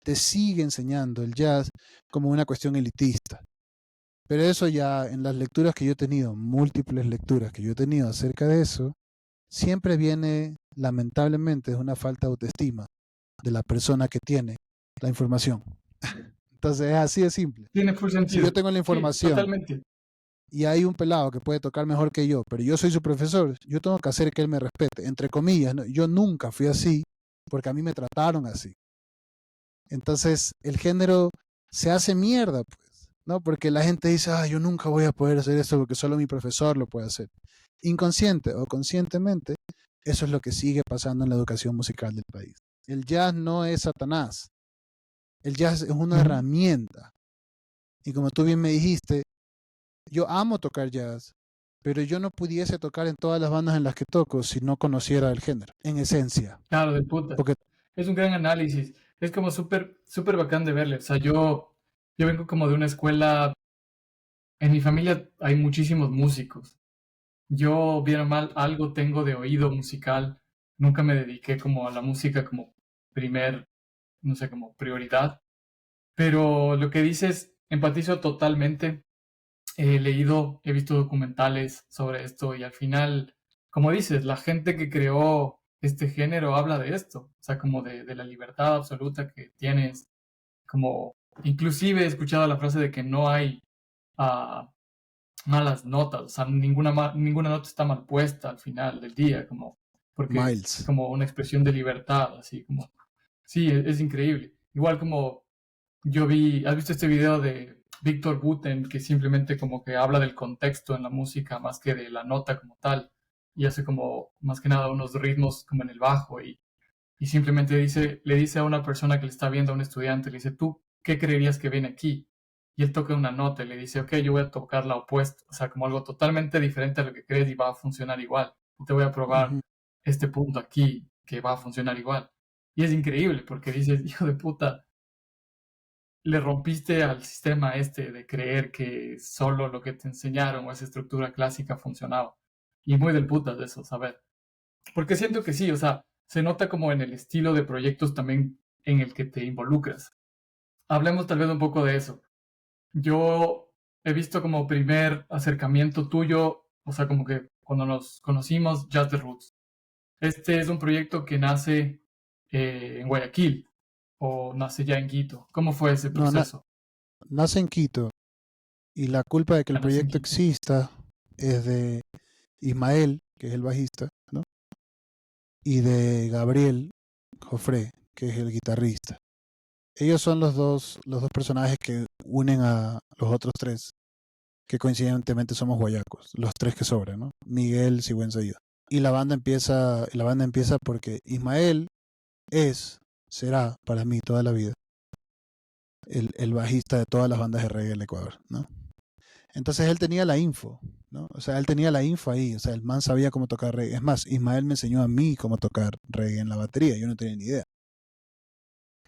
te sigue enseñando el jazz como una cuestión elitista. Pero eso ya en las lecturas que yo he tenido, múltiples lecturas que yo he tenido acerca de eso, siempre viene, lamentablemente, de una falta de autoestima de la persona que tiene la información. Entonces es así de simple. Tiene full Si yo sentido. tengo la Sí, información totalmente. y hay un pelado que puede tocar mejor que yo, pero yo soy su profesor, yo tengo que hacer que él me respete, entre comillas, ¿no? Yo nunca fui así porque a mí me trataron así. Entonces el género se hace mierda, pues, ¿no? Porque la gente dice, ah, yo nunca voy a poder hacer eso porque solo mi profesor lo puede hacer. Inconsciente o conscientemente, eso es lo que sigue pasando en la educación musical del país. El jazz no es Satanás, el jazz es una Ujú. herramienta. Y como tú bien me dijiste, yo amo tocar jazz, pero yo no pudiese tocar en todas las bandas en las que toco si no conociera el género, en esencia. Claro, de puta. Porque, Es un gran análisis. Es como súper, súper bacán de verle. O sea, yo vengo como de una escuela. En mi familia hay muchísimos músicos. Yo, bien o mal, algo tengo de oído musical. Nunca me dediqué como a la música como primer, no sé, como prioridad. Pero lo que dices, empatizo totalmente. He leído, he visto documentales sobre esto y al final, como dices, la gente que creó este género habla de esto, o sea, como de la libertad absoluta que tienes, como inclusive he escuchado la frase de que no hay ah, malas notas, o sea, ninguna nota está mal puesta al final del día, como porque es Miles, como una expresión de libertad, así como, sí, es increíble. Igual como yo vi, ¿has visto este video de Víctor Buten que simplemente como que habla del contexto en la música más que de la nota como tal y hace como más que nada unos ritmos como en el bajo y simplemente dice, le dice a una persona que le está viendo, a un estudiante, le dice, ¿tú qué creerías que viene aquí? Y él toca una nota y le dice, ok, yo voy a tocar la opuesta, o sea, como algo totalmente diferente a lo que crees y va a funcionar igual. Y te voy a probar uh-huh, este punto aquí que va a funcionar igual. Y es increíble porque dices, hijo de puta, le rompiste al sistema este de creer que solo lo que te enseñaron o esa estructura clásica funcionaba. Y muy del putas de eso, saber. Porque siento que sí, o sea, se nota como en el estilo de proyectos también en el que te involucras. Hablemos tal vez un poco de eso. Yo he visto como primer acercamiento tuyo, o sea, como que cuando nos conocimos, Jazz the Roots. Este es un proyecto que nace en Guayaquil o nace ya en Quito. ¿Cómo fue ese no, proceso? nace en Quito y la culpa de que el Ah, nace en proyecto Quito. exista es de Ismael, que es el bajista, ¿no? Y de Gabriel Jofré, que es el guitarrista. Ellos son los dos personajes que unen a los otros tres, que coincidentemente somos guayacos, los tres que sobran, ¿no? Miguel, Sigüenza y yo. Y la banda empieza porque Ismael será para mí toda la vida, el bajista de todas las bandas de reggae del Ecuador, ¿no? Entonces él tenía la info, ¿no? O sea, él tenía la info ahí, o sea, el man sabía cómo tocar reggae. Es más, Ismael me enseñó a mí cómo tocar reggae en la batería, yo no tenía ni idea.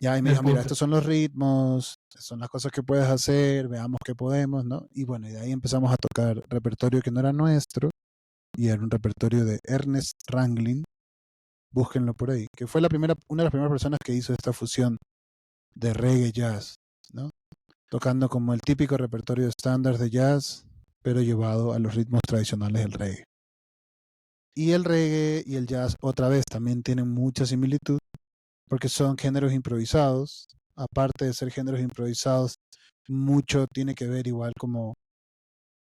Ya, y me De dijo, mira, puta. estos son los ritmos, son las cosas que puedes hacer, veamos qué podemos, ¿no? Y bueno, y de ahí empezamos a tocar repertorio que no era nuestro, y era un repertorio de Ernest Ranglin, búsquenlo por ahí, que fue una de las primeras personas que hizo esta fusión de reggae jazz, ¿no? Tocando como el típico repertorio estándar de jazz, pero llevado a los ritmos tradicionales del reggae. Y el reggae y el jazz otra vez también tienen mucha similitud porque son géneros improvisados. Aparte de ser géneros improvisados, mucho tiene que ver igual como,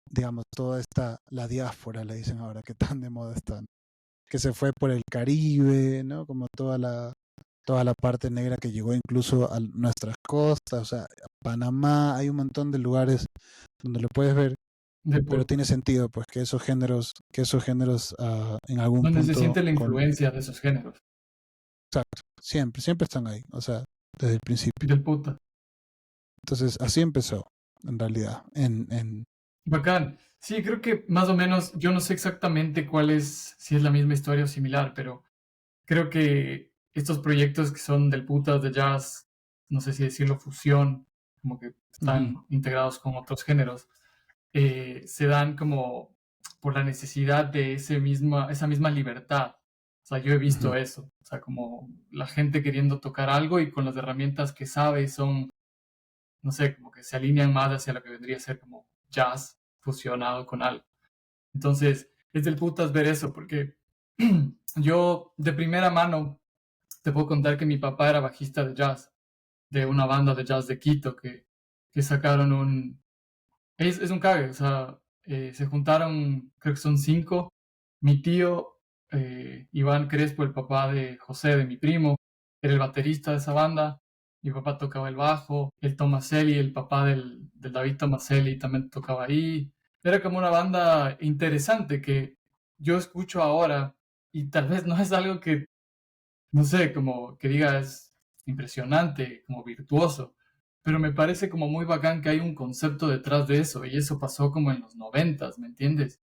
digamos, toda esta, la diáspora, le dicen ahora, que tan de moda está, ¿no? Que se fue por el Caribe, ¿no? Como toda la parte negra que llegó incluso a nuestras costas, o sea, a Panamá, hay un montón de lugares donde lo puedes ver, De pero puta. tiene sentido pues que esos géneros en algún Donde se punto siente la con influencia de esos géneros. exacto, siempre, siempre están ahí, o sea, desde el principio. Del puta. Entonces, así empezó, en realidad, Bacán. Sí, creo que más o menos, yo no sé exactamente cuál es, si es la misma historia o similar, pero creo que estos proyectos que son del putas, de jazz, no sé si decirlo fusión, como que ujú, están integrados con otros géneros, se dan como por la necesidad de esa misma libertad. O sea, yo he ujú, visto eso, o sea, como la gente queriendo tocar algo y con las herramientas que sabe son, no sé, como que se alinean más hacia lo que vendría a ser como jazz fusionado con algo. Entonces, es del putas ver eso, porque yo de primera mano te puedo contar que mi papá era bajista de jazz, de una banda de jazz de Quito que sacaron un... Es un cague, o sea, se juntaron, creo que son cinco, mi tío, Iván Crespo, el papá de José, de mi primo, era el baterista de esa banda, mi papá tocaba el bajo, el Tomaselli, el papá del David Tomaselli también tocaba ahí, era como una banda interesante que yo escucho ahora y tal vez no es algo que no sé, como que digas impresionante, como virtuoso, pero me parece como muy bacán que hay un concepto detrás de eso y eso pasó como en los noventas, ¿me entiendes?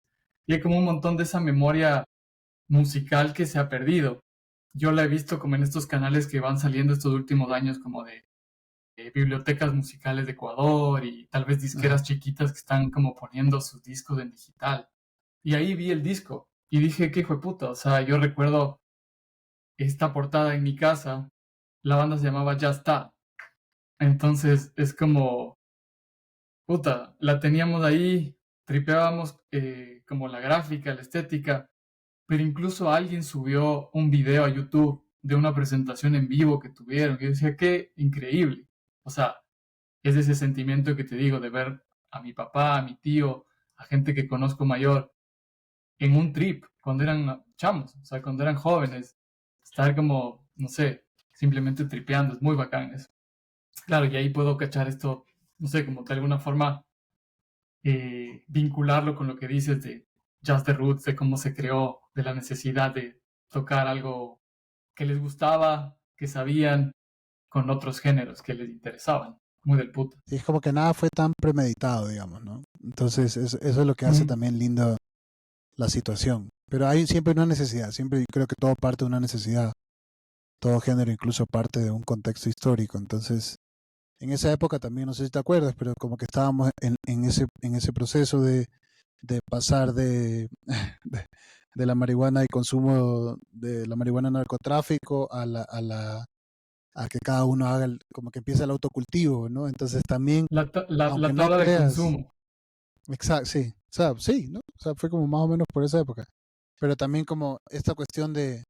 Y hay como un montón de esa memoria musical que se ha perdido. Yo la he visto como en estos canales que van saliendo estos últimos años como de bibliotecas musicales de Ecuador y tal vez ajá. disqueras chiquitas que están como poniendo sus discos en digital. Y ahí vi el disco y dije, qué hijo de puta, o sea, yo recuerdo esta portada en mi casa, la banda se llamaba Ya está. Entonces es como, puta, la teníamos ahí, tripeábamos como la gráfica, la estética, pero incluso alguien subió un video a YouTube de una presentación en vivo que tuvieron. Y yo decía, qué increíble. O sea, es ese sentimiento que te digo de ver a mi papá, a mi tío, a gente que conozco mayor en un trip cuando eran chamos, o sea, cuando eran jóvenes, estar como, no sé, simplemente tripeando, es muy bacán eso. Claro, y ahí puedo cachar esto, no sé, como de alguna forma vincularlo con lo que dices de Jazz the Roots, de cómo se creó, de la necesidad de tocar algo que les gustaba, que sabían, con otros géneros que les interesaban. Muy del puto. Y es como que nada fue tan premeditado, digamos, ¿no? Entonces, eso es lo que hace Mm, también lindo la situación. Pero hay siempre una necesidad, siempre creo que todo parte de una necesidad, todo género incluso parte de un contexto histórico. Entonces, en esa época también, no sé si te acuerdas, pero como que estábamos en ese proceso de pasar de, de la marihuana y consumo de la marihuana narcotráfico a que cada uno haga, como que empieza el autocultivo, ¿no? Entonces también, aunque la no tabla de creas, consumo. exacto, sí, o sea, sí, ¿no? O sea, fue como más o menos por esa época. Pero también como esta cuestión de,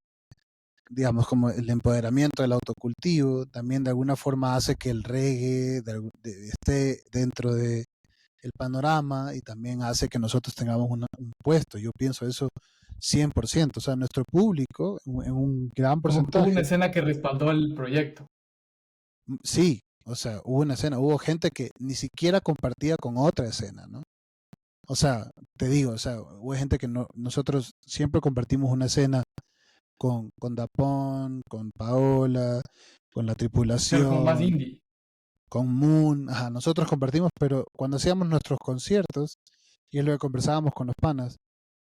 digamos, como el empoderamiento del autocultivo, también de alguna forma hace que el reggae esté dentro de el panorama y también hace que nosotros tengamos un puesto. Yo pienso eso 100%. O sea, nuestro público, en un gran Como que hubo una porcentaje, escena que respaldó el proyecto. sí, o sea, hubo una escena, hubo gente que ni siquiera compartía con otra escena, ¿no? O sea, te digo, o sea, hubo gente que no, nosotros siempre compartimos una escena con Dapón, con Paola, con la Claro, como más tripulación, indie. con Moon, ajá, nosotros compartimos, pero cuando hacíamos nuestros conciertos, y es lo que conversábamos con los panas,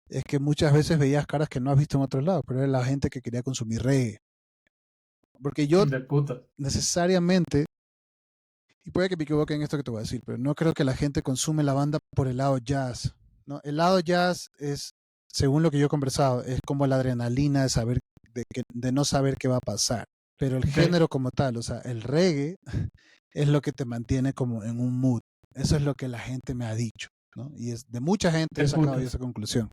es que muchas veces veías caras que no has visto en otros lados, pero era la gente que quería consumir reggae. Porque yo De puta. necesariamente, y puede que me equivoque en esto que te voy a decir, pero no creo que la gente consume la banda por el lado jazz, ¿no? El lado jazz es, según lo que yo he conversado, es como la adrenalina de saber, de no saber qué va a pasar. Pero el Ok, género como tal, o sea, el reggae es lo que te mantiene como en un mood. Eso es lo que la gente me ha dicho, ¿no? Y es de mucha gente he del sacado yo putas. esa conclusión.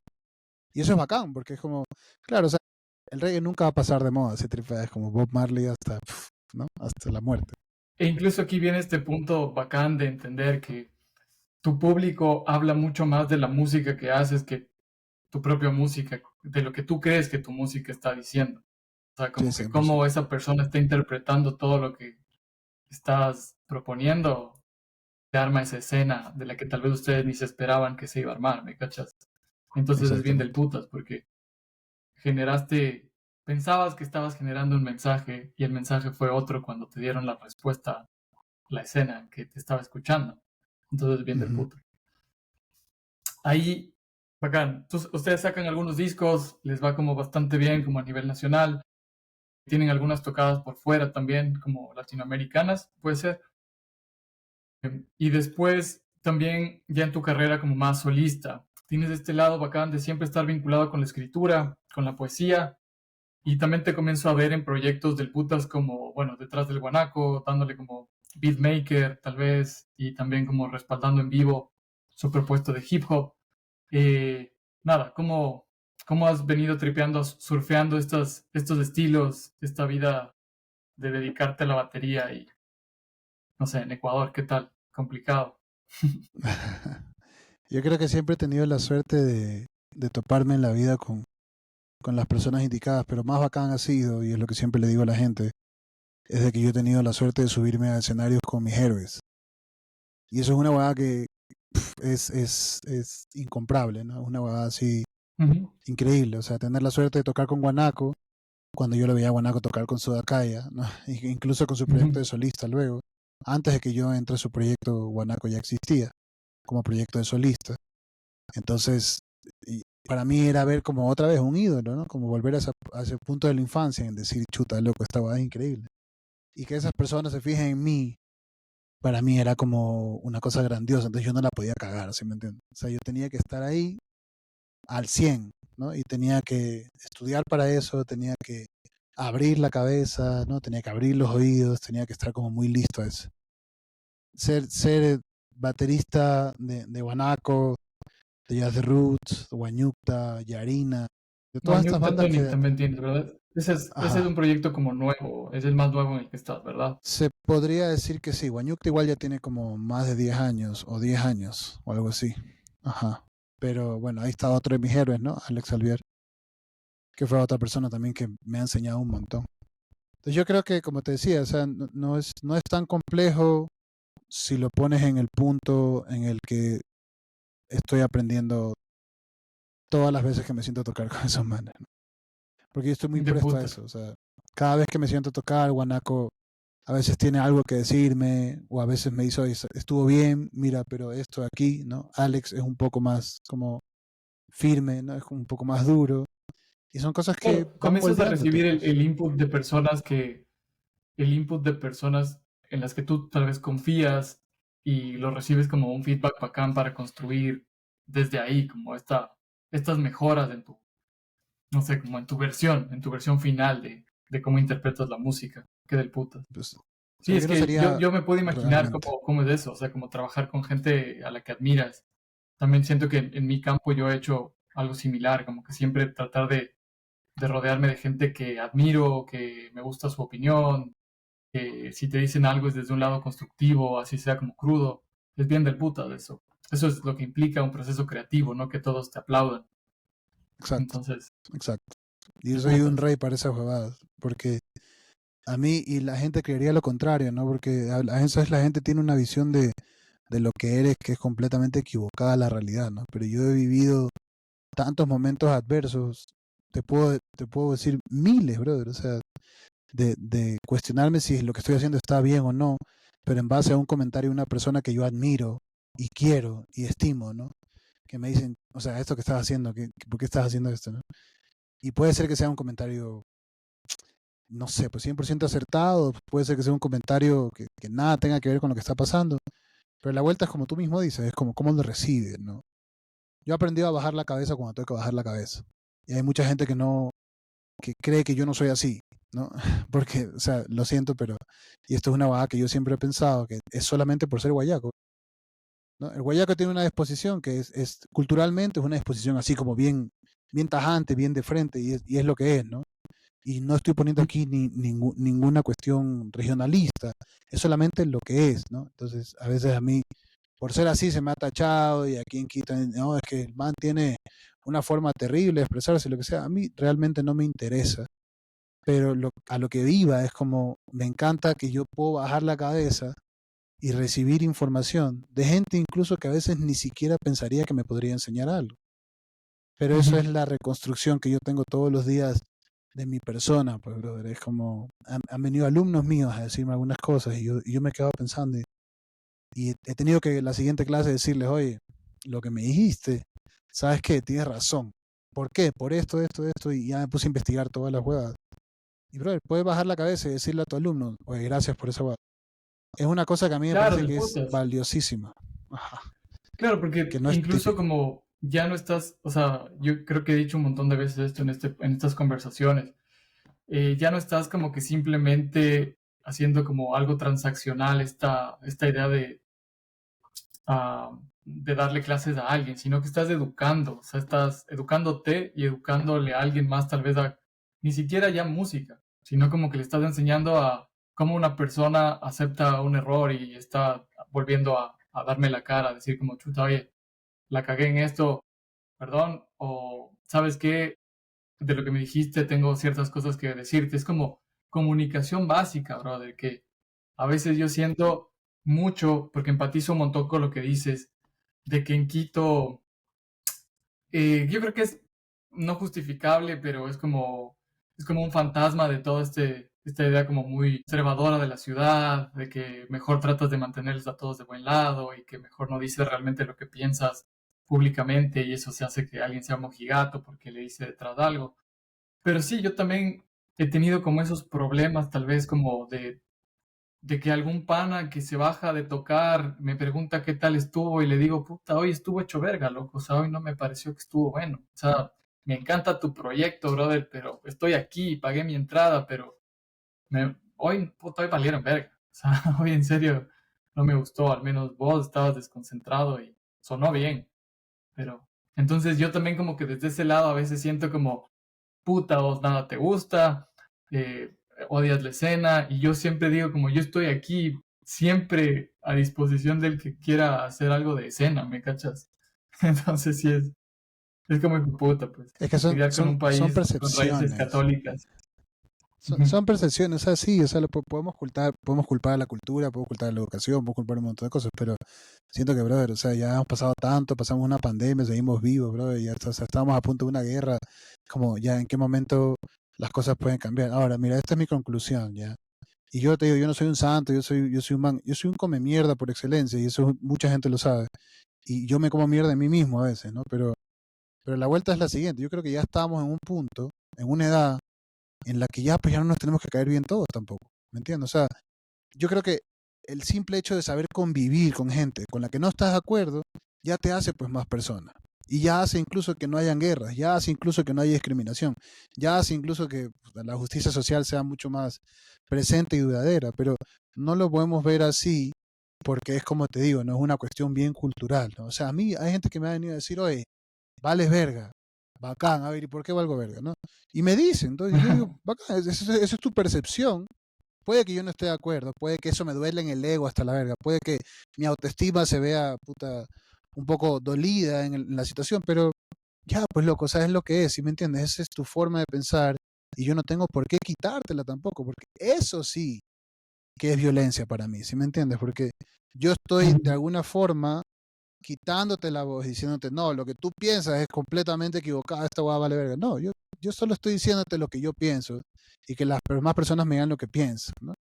Y eso es bacán, porque es como, claro, o sea, el reggae nunca va a pasar de moda, se tripea, es como Bob Marley hasta, ¿no? Hasta la muerte. E incluso aquí viene este punto bacán de entender que tu público habla mucho más de la música que haces que tu propia música, de lo que tú crees que tu música está diciendo. O sea, Sí, como que cómo 100%. esa persona está interpretando todo lo que estás proponiendo, te arma esa escena de la que tal vez ustedes ni se esperaban que se iba a armar, ¿me cachas? Entonces es bien del Exactamente. putas, porque generaste, pensabas que estabas generando un mensaje y el mensaje fue otro cuando te dieron la respuesta, la escena que te estaba escuchando. Entonces es bien del Ujú. puto. Ahí, bacán. Entonces, ustedes sacan algunos discos, les va como bastante bien, como a nivel nacional. Tienen algunas tocadas por fuera también, como latinoamericanas, puede ser. Y después también ya en tu carrera como más solista, tienes este lado bacán de siempre estar vinculado con la escritura, con la poesía, y también te comienzo a ver en proyectos del putas como, bueno, detrás del guanaco, dándole como beatmaker tal vez, y también como respaldando en vivo su propuesta de hip hop. Nada, ¿cómo has venido tripeando, surfeando estos estilos, esta vida de dedicarte a la batería y, no sé, en Ecuador, ¿qué tal? Complicado. Yo creo que siempre he tenido la suerte de toparme en la vida con las personas indicadas, pero más bacán ha sido, y es lo que siempre le digo a la gente, es de que yo he tenido la suerte de subirme a escenarios con mis héroes. Y eso es una huevada que es incomparable, ¿no? Una huevada así Ujú, increíble. O sea, tener la suerte de tocar con Guanaco, cuando yo lo veía a Guanaco tocar con Sudakaya, ¿no? Incluso con su proyecto de ujú. solista luego. Antes de que yo entre a su proyecto, Guanaco ya existía como proyecto de solista. Entonces, para mí era ver como otra vez un ídolo, ¿no? Como volver a ese punto de la infancia en decir, chuta, loco, esta huevada es increíble. Y que esas personas se fijen en mí, para mí era como una cosa grandiosa, entonces yo no la podía cagar, ¿sí me entiendes? O sea, yo tenía que estar ahí al 100, ¿no? Y tenía que estudiar para eso, tenía que abrir la cabeza, ¿no? Tenía que abrir los oídos, tenía que estar como muy listo a eso. Ser baterista de Guanaco, de Jazz de Roots, de Guañucta, Yarina, de todas estas Manuel bandas Tectonic que, también tienes, ¿verdad? Ese es un ajá, proyecto como nuevo, es el más nuevo en el que estás, ¿verdad? se podría decir que sí. Guañucta igual ya tiene como más de 10 años o 10 años o algo así. Ajá. Pero bueno, ahí está otro de mis héroes, ¿no? Alex Alvier, que fue otra persona también que me ha enseñado un montón. Entonces yo creo que, como te decía, o sea, no es tan complejo si lo pones en el punto en el que estoy aprendiendo todas las veces que me siento a tocar con esos manes, ¿no? Porque yo estoy muy De presto a puta. eso. O sea, cada vez que me siento a tocar, Guanaco a veces tiene algo que decirme, o a veces me dice, "Oye, estuvo bien, mira, pero esto de aquí, ¿no? Alex es un poco más como firme, ¿no? Es un poco más duro. Y son cosas que Claro, van comienzas a moldeándote, recibir pues. el input de personas el input de personas en las que tú tal vez confías y lo recibes como un feedback bacán para construir desde ahí, como estas mejoras en tu, no sé, como en tu versión final de cómo interpretas la música, que del puta. Pues, o Sí, sea, es yo no que sería yo me puedo imaginar realmente. cómo es eso, o sea, como trabajar con gente a la que admiras. También siento que en mi campo yo he hecho algo similar, como que siempre tratar de rodearme de gente que admiro, que me gusta su opinión, que si te dicen algo es desde un lado constructivo, así sea como crudo, es bien del puta de eso. Eso es lo que implica un proceso creativo, no que todos te aplaudan. Exacto, Entonces, exacto. Y yo de soy un putas. rey para esas huevadas, porque a mí y la gente creería lo contrario, ¿no? Porque a veces la gente tiene una visión de lo que eres que es completamente equivocada a la realidad, ¿no? Pero yo he vivido tantos momentos adversos, te puedo decir miles, brother, o sea, de cuestionarme si lo que estoy haciendo está bien o no, pero en base a un comentario de una persona que yo admiro y quiero y estimo, ¿no? Que me dicen, o sea, esto que estás haciendo, ¿por qué estás haciendo esto, no? Y puede ser que sea un comentario, no sé, pues 100% acertado, puede ser que sea un comentario que nada tenga que ver con lo que está pasando, pero la vuelta es como tú mismo dices, es como cómo lo recibes, ¿no? Yo he aprendido a bajar la cabeza cuando tengo que bajar la cabeza. Y hay mucha gente que cree que yo no soy así, ¿no? Porque, o sea, lo siento, pero, y esto es una vaga que yo siempre he pensado, que es solamente por ser guayaco, ¿no? El guayaco tiene una disposición que culturalmente es una disposición así como bien tajante, bien de frente, y es lo que es, ¿no? Y no estoy poniendo aquí ninguna cuestión regionalista, es solamente lo que es, ¿no? Entonces, a veces a mí, por ser así, se me ha tachado y aquí en Quito, no, es que el man tiene una forma terrible de expresarse, lo que sea. A mí realmente no me interesa, pero a lo que viva es como, me encanta que yo puedo bajar la cabeza y recibir información de gente incluso que a veces ni siquiera pensaría que me podría enseñar algo. Pero eso es Ujú. la reconstrucción que yo tengo todos los días de mi persona, pues, brother. Es como, han venido alumnos míos a decirme algunas cosas y yo me he quedado pensando y he tenido que la siguiente clase decirles, oye, lo que me dijiste, ¿sabes qué? Tienes razón. ¿Por qué? Por esto, y ya me puse a investigar todas las huevas. Y, brother, puedes bajar la cabeza y decirle a tu alumno, oye, gracias por esa hueá. Es una cosa que a mí me Claro, parece de que es putas. valiosísima. Ajá. Claro, Que porque no es incluso típico. como ya no estás, o sea, yo creo que he dicho un montón de veces esto en estas conversaciones, ya no estás como que simplemente haciendo como algo transaccional esta idea de darle clases a alguien, sino que estás educando, o sea, estás educándote y educándole a alguien más, tal vez a ni siquiera ya música, sino como que le estás enseñando a cómo una persona acepta un error y está volviendo a darme la cara, a decir como, chuta, oye, la cagué en esto, perdón, o sabes qué, de lo que me dijiste tengo ciertas cosas que decirte. Es como comunicación básica, brother, que a veces yo siento mucho, porque empatizo un montón con lo que dices, de que en Quito, yo creo que es no justificable, pero es como un fantasma de toda esta idea como muy conservadora de la ciudad, de que mejor tratas de mantenerlos a todos de buen lado y que mejor no dices realmente lo que piensas públicamente y eso se hace que alguien sea mojigato porque le dice detrás algo. Pero sí, yo también he tenido como esos problemas, tal vez como de que algún pana que se baja de tocar me pregunta qué tal estuvo y le digo, puta, hoy estuvo hecho verga, loco, o sea, hoy no me pareció que estuvo bueno. O sea, me encanta tu proyecto, brother, pero estoy aquí, pagué mi entrada, pero hoy, puta, hoy valieron verga. O sea, hoy en serio no me gustó, al menos vos estabas desconcentrado y sonó bien, pero entonces yo también como que desde ese lado a veces siento como puta, vos nada te gusta, eh, odias la escena, y yo siempre digo como yo estoy aquí siempre a disposición del que quiera hacer algo de escena, ¿me cachas? Entonces sí es como hijo de puta, pues, Es que lidiar con un son país con raíces percepciones. católicas. Ujú. Son percepciones, o sea, sí, o sea, podemos culpar a la cultura, podemos culpar a la educación, podemos culpar un montón de cosas, pero siento que, brother, o sea, ya hemos pasado tanto, pasamos una pandemia, seguimos vivos, brother, y hasta, o sea, estamos a punto de una guerra, como ya en qué momento las cosas pueden cambiar. Ahora, mira, esta es mi conclusión, ya. Y yo te digo, yo no soy un santo, yo soy un man, yo soy un come mierda por excelencia, y eso mucha gente lo sabe. Y yo me como mierda de mí mismo a veces, ¿no? Pero la vuelta es la siguiente, yo creo que ya estamos en un punto, en una edad en la que ya, pues ya no nos tenemos que caer bien todos tampoco, ¿me entiendes? O sea, yo creo que el simple hecho de saber convivir con gente con la que no estás de acuerdo, ya te hace pues más persona. Y ya hace incluso que no hayan guerras, ya hace incluso que no haya discriminación, ya hace incluso que pues, la justicia social sea mucho más presente y duradera, pero no lo podemos ver así porque es como te digo, no es una cuestión bien cultural, ¿no? O sea, a mí hay gente que me ha venido a decir, oye, vales verga, bacán, a ver, ¿y por qué valgo verga, no? Y me dicen, entonces yo digo, bacán, esa es tu percepción. Puede que yo no esté de acuerdo, puede que eso me duele en el ego hasta la verga, puede que mi autoestima se vea puta, un poco dolida en la situación, pero ya, pues loco, sabes lo que es, ¿sí me entiendes? Esa es tu forma de pensar y yo no tengo por qué quitártela tampoco, porque eso sí que es violencia para mí, ¿sí me entiendes? Porque yo estoy de alguna forma quitándote la voz, diciéndote, no, lo que tú piensas es completamente equivocado, esta hueá vale verga. No, yo solo estoy diciéndote lo que yo pienso y que las demás personas me digan lo que piensan, ¿no?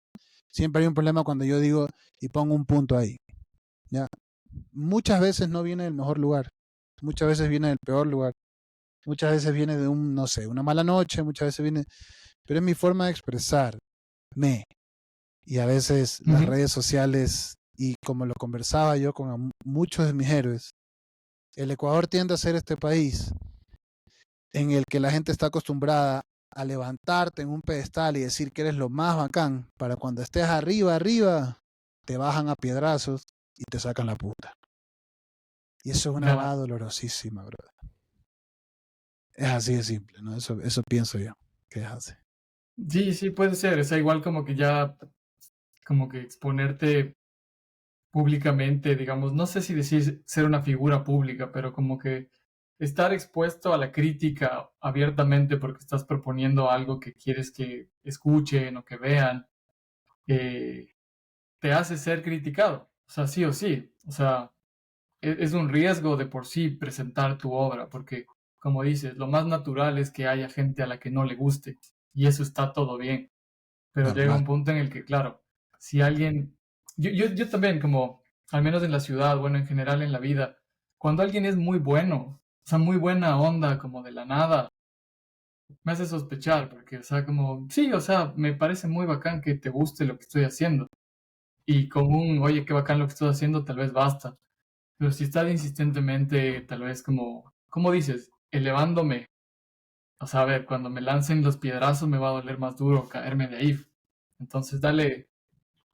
Siempre hay un problema cuando yo digo y pongo un punto ahí, ¿ya? Muchas veces no viene del mejor lugar, muchas veces viene del peor lugar, muchas veces viene de un, no sé, una mala noche, muchas veces viene, pero es mi forma de expresarme y a veces las Ujú. redes sociales y como lo conversaba yo con muchos de mis héroes, el Ecuador tiende a ser este país en el que la gente está acostumbrada a levantarte en un pedestal y decir que eres lo más bacán, para cuando estés arriba, arriba, te bajan a piedrazos y te sacan la puta. Y eso es una Ya. vaga dolorosísima, brother. Es así de simple, ¿no? Eso pienso yo, que es así. Sí, sí, puede ser. O sea, igual como que ya, como que exponerte públicamente, digamos, no sé si decir ser una figura pública, pero como que estar expuesto a la crítica abiertamente porque estás proponiendo algo que quieres que escuchen o que vean, eh, te hace ser criticado. O sea, sí o sí. O sea, es un riesgo de por sí presentar tu obra, porque, como dices, lo más natural es que haya gente a la que no le guste, y eso está todo bien. Pero llega Normal. un punto en el que, claro, si alguien, yo también, como, al menos en la ciudad, bueno, en general en la vida, cuando alguien es muy bueno, o sea, muy buena onda, como de la nada, me hace sospechar, porque, o sea, como, sí, o sea, me parece muy bacán que te guste lo que estoy haciendo, y con un, oye, qué bacán lo que estoy haciendo, tal vez basta. Pero si estás insistentemente, tal vez como dices, elevándome, o sea, a ver, cuando me lancen los piedrazos me va a doler más duro caerme de ahí. Entonces, dale,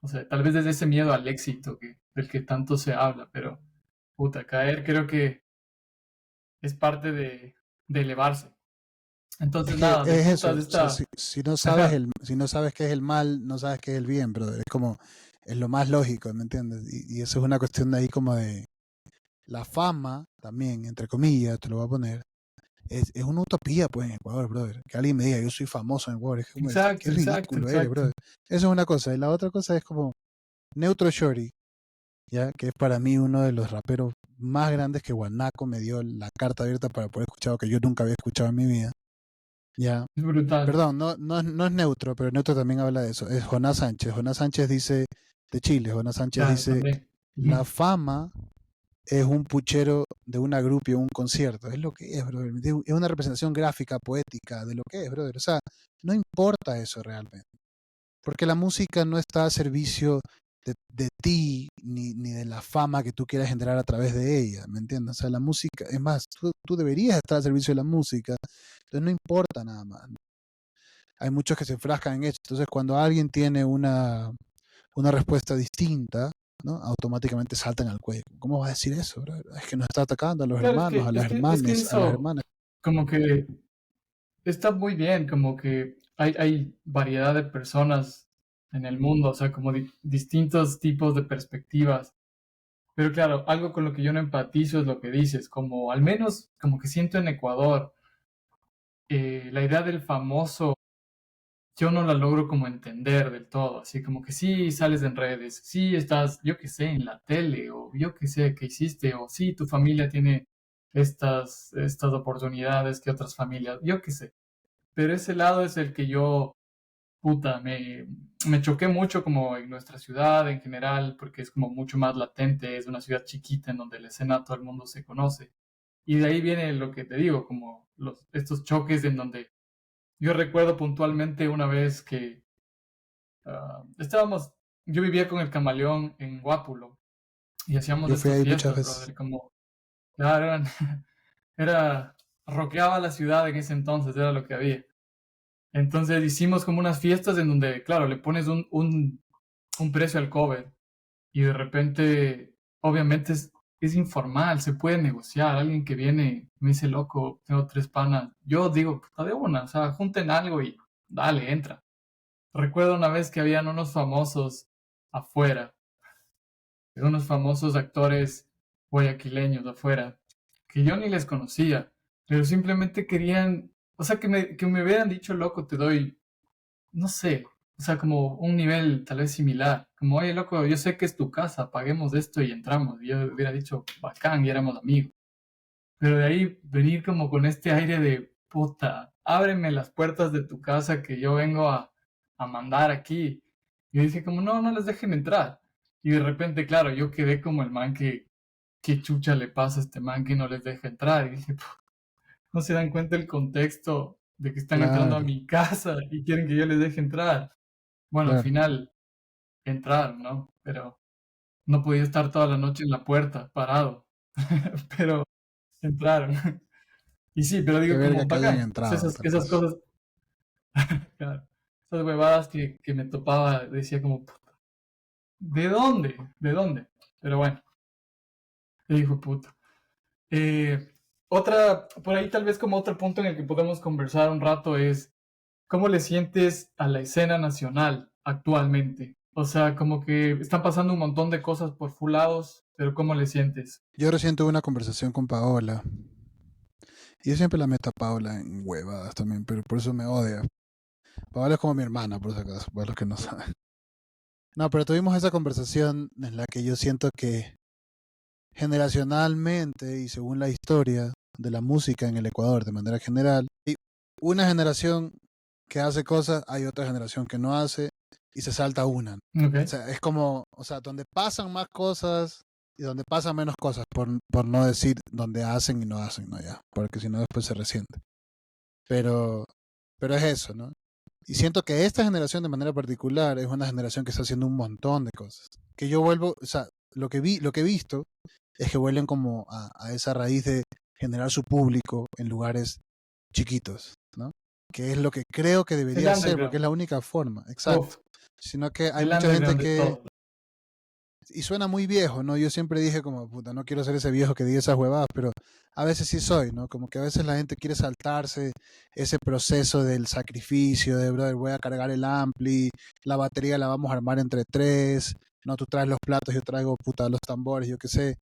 o sea, tal vez desde ese miedo al éxito del que tanto se habla, pero, puta, caer creo que es parte de elevarse. Es Entonces, que nada, del es putas eso. de O sea, esta, si no sabes ajá, si no sabes qué es el mal, no sabes qué es el bien, brother. Es como, es lo más lógico, ¿me entiendes? Y eso es una cuestión de ahí como de la fama, también, entre comillas, te lo voy a poner. Es una utopía, pues, en Ecuador, brother. Que alguien me diga, yo soy famoso en Ecuador. Es como, qué exacto, exacto, ridículo eres, exacto. brother. Eso es una cosa. Y la otra cosa es como Neutro Shorty, ¿ya? Que es para mí uno de los raperos más grandes que Guanaco me dio la carta abierta para poder escuchar, que yo nunca había escuchado en mi vida. ¿Ya? Es brutal. Perdón, no es Neutro, pero Neutro también habla de eso. Es Jonás Sánchez. Jonás Sánchez dice, de Chile, Jonás Sánchez Claro, dice, también. la Ujú. fama es un puchero de una agrupio, un concierto. Es lo que es, brother. Es una representación gráfica, poética de lo que es, brother. O sea, no importa eso realmente. Porque la música no está a servicio de ti ni de la fama que tú quieras generar a través de ella, ¿me entiendes? O sea, la música, es más, tú deberías estar al servicio de la música, entonces no importa nada más. Hay muchos que se enfrascan en eso. Entonces, cuando alguien tiene una respuesta distinta, ¿no? Automáticamente saltan al cuello. ¿Cómo vas a decir eso, bro? Es que nos está atacando a los Claro, hermanos, a las es que hermanas, a las eso, hermanas. como que está muy bien, como que hay variedad de personas en el mundo, o sea, como distintos tipos de perspectivas. Pero claro, algo con lo que yo no empatizo es lo que dices, como al menos como que siento en Ecuador, la idea del famoso, yo no la logro como entender del todo, así como que sí sales en redes, sí estás, yo qué sé, en la tele, o yo qué sé qué hiciste, o sí tu familia tiene estas oportunidades que otras familias, yo qué sé. Pero ese lado es el que yo, puta, me choqué mucho como en nuestra ciudad en general, porque es como mucho más latente, es una ciudad chiquita en donde la escena todo el mundo se conoce. Y de ahí viene lo que te digo, como estos choques en donde yo recuerdo puntualmente una vez que estábamos, yo vivía con el camaleón en Guápulo y hacíamos Yo fui estas ahí muchas fiestas, veces. brother, como, claro, era, rockeaba la ciudad en ese entonces, era lo que había. Entonces hicimos como unas fiestas en donde, claro, le pones un precio al cover y de repente, obviamente es informal, se puede negociar. Alguien que viene me dice, loco, tengo tres panas. Yo digo, puta de una, o sea, junten algo y dale, entra. Recuerdo una vez que habían unos famosos afuera, unos famosos actores guayaquileños afuera, que yo ni les conocía, pero simplemente querían, o sea, que me hubieran dicho, loco, te doy no sé, o sea, como un nivel tal vez similar, como, oye, loco, yo sé que es tu casa, paguemos esto y entramos. Y yo hubiera dicho, bacán, y éramos amigos. Pero de ahí venir como con este aire de, puta, ábreme las puertas de tu casa que yo vengo a mandar aquí. Y dije como, no, no les dejen entrar. Y de repente, claro, yo quedé como el man que chucha le pasa a este man que no les deja entrar. Y dije, no se dan cuenta el contexto de que están entrando a Claro, mi casa y quieren que yo les deje entrar. Bueno, al claro. final entraron, ¿no? Pero no podía estar toda la noche en la puerta, parado. Pero entraron. Y sí, pero Qué digo como verga que hayan bacán. O sea, entrado, esas, tal esas cosa. cosas, claro, esas huevadas que me topaba, decía como, ¿de dónde? ¿De dónde? Pero bueno, hijo puta. Por ahí tal vez como otro punto en el que podemos conversar un rato es ¿cómo le sientes a la escena nacional actualmente? O sea, como que están pasando un montón de cosas por full lados, pero ¿cómo le sientes? Yo recién tuve una conversación con Paola. Y yo siempre la meto a Paola en huevadas también, pero por eso me odia. Paola es como mi hermana, por si acaso, para los que no saben. No, pero tuvimos esa conversación en la que yo siento que generacionalmente y según la historia de la música en el Ecuador de manera general, hay una generación que hace cosas, hay otra generación que no hace y se salta una. Ok. O sea, es como, o sea, donde pasan más cosas y donde pasan menos cosas, por no decir donde hacen y no hacen, ¿no? Ya, porque si no después se resiente. Pero, pero es eso, ¿no? Y siento que esta generación de manera particular es una generación que está haciendo un montón de cosas. Que yo vuelvo, o sea, lo que he visto es que vuelven como a esa raíz de generar su público en lugares chiquitos, ¿no? Que es lo que creo que El debería ser, porque underground. es la única forma, exacto. Uf, Sino que hay el mucha gente underground es que, todo. y suena muy viejo, ¿no? Yo siempre dije como, puta, no quiero ser ese viejo que diga esas huevadas, pero a veces sí soy, ¿no? Como que a veces la gente quiere saltarse ese proceso del sacrificio, de, brother, voy a cargar el ampli, la batería la vamos a armar entre tres, no, tú traes los platos, yo traigo, puta, los tambores, yo qué sé.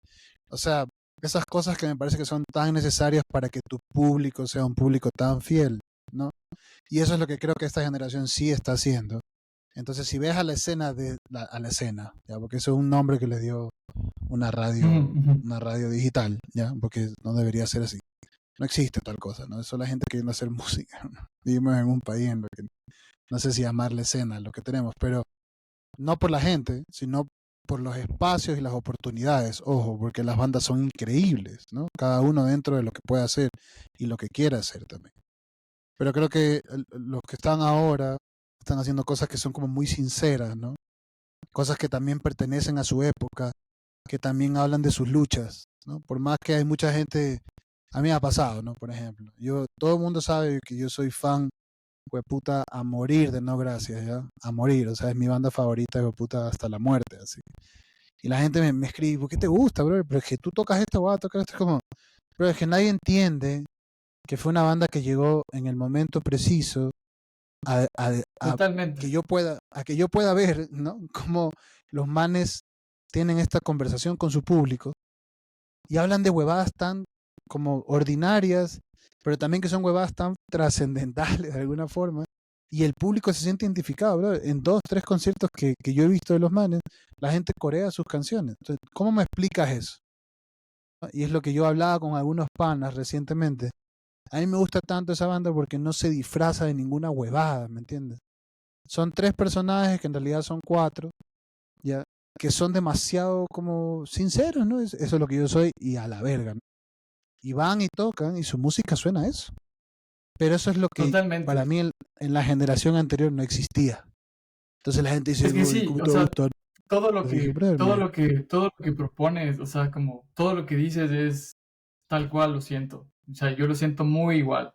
O sea, esas cosas que me parece que son tan necesarias para que tu público sea un público tan fiel, ¿no? Y eso es lo que creo que esta generación sí está haciendo. Entonces, si ves a la escena a la escena, ¿ya? Porque eso es un nombre que le dio Ujú, ujú. una radio digital, ¿ya? Porque no debería ser así. No existe tal cosa, ¿no? Es solo la gente queriendo hacer música, ¿no? Vivimos en un país en lo que no sé si llamarle escena lo que tenemos, pero no por la gente, sino por los espacios y las oportunidades, ojo, porque las bandas son increíbles, ¿no? Cada uno dentro de lo que puede hacer y lo que quiere hacer también. Pero creo que los que están ahora están haciendo cosas que son como muy sinceras, ¿no? Cosas que también pertenecen a su época, que también hablan de sus luchas, ¿no? Por más que hay mucha gente, a mí me ha pasado, ¿no? Por ejemplo, todo el mundo sabe que yo soy fan, puta, a morir de No Gracias, ¿ya? A morir, o sea, es mi banda favorita, puta, hasta la muerte, así. Y la gente me escribe, ¿por qué te gusta, bro? Pero es que tú tocas esto, voy a tocar esto, es como, bro, es que nadie entiende que fue una banda que llegó en el momento preciso a Totalmente. que yo pueda ver, ¿no? Cómo los manes tienen esta conversación con su público y hablan de huevadas tan como ordinarias, pero también que son huevadas tan trascendentales de alguna forma. Y el público se siente identificado, bro. En dos, tres conciertos que yo he visto de los manes, la gente corea sus canciones. Entonces, ¿cómo me explicas eso? Y es lo que yo hablaba con algunos panas recientemente. A mí me gusta tanto esa banda porque no se disfraza de ninguna huevada, ¿me entiendes? Son tres personajes que en realidad son cuatro, ya, que son demasiado como sinceros, ¿no? Eso es lo que yo soy y a la verga, ¿no? Y van y tocan y su música suena a eso. Pero eso es lo que para Totalmente. mí en la generación anterior no existía. Entonces la gente dice, Es que "Uy, sí, ¿cómo o te sea, gusta?" Así dije, brother, todo lo que propones, o sea, como todo lo que dices es tal cual lo siento. O sea, yo lo siento muy igual.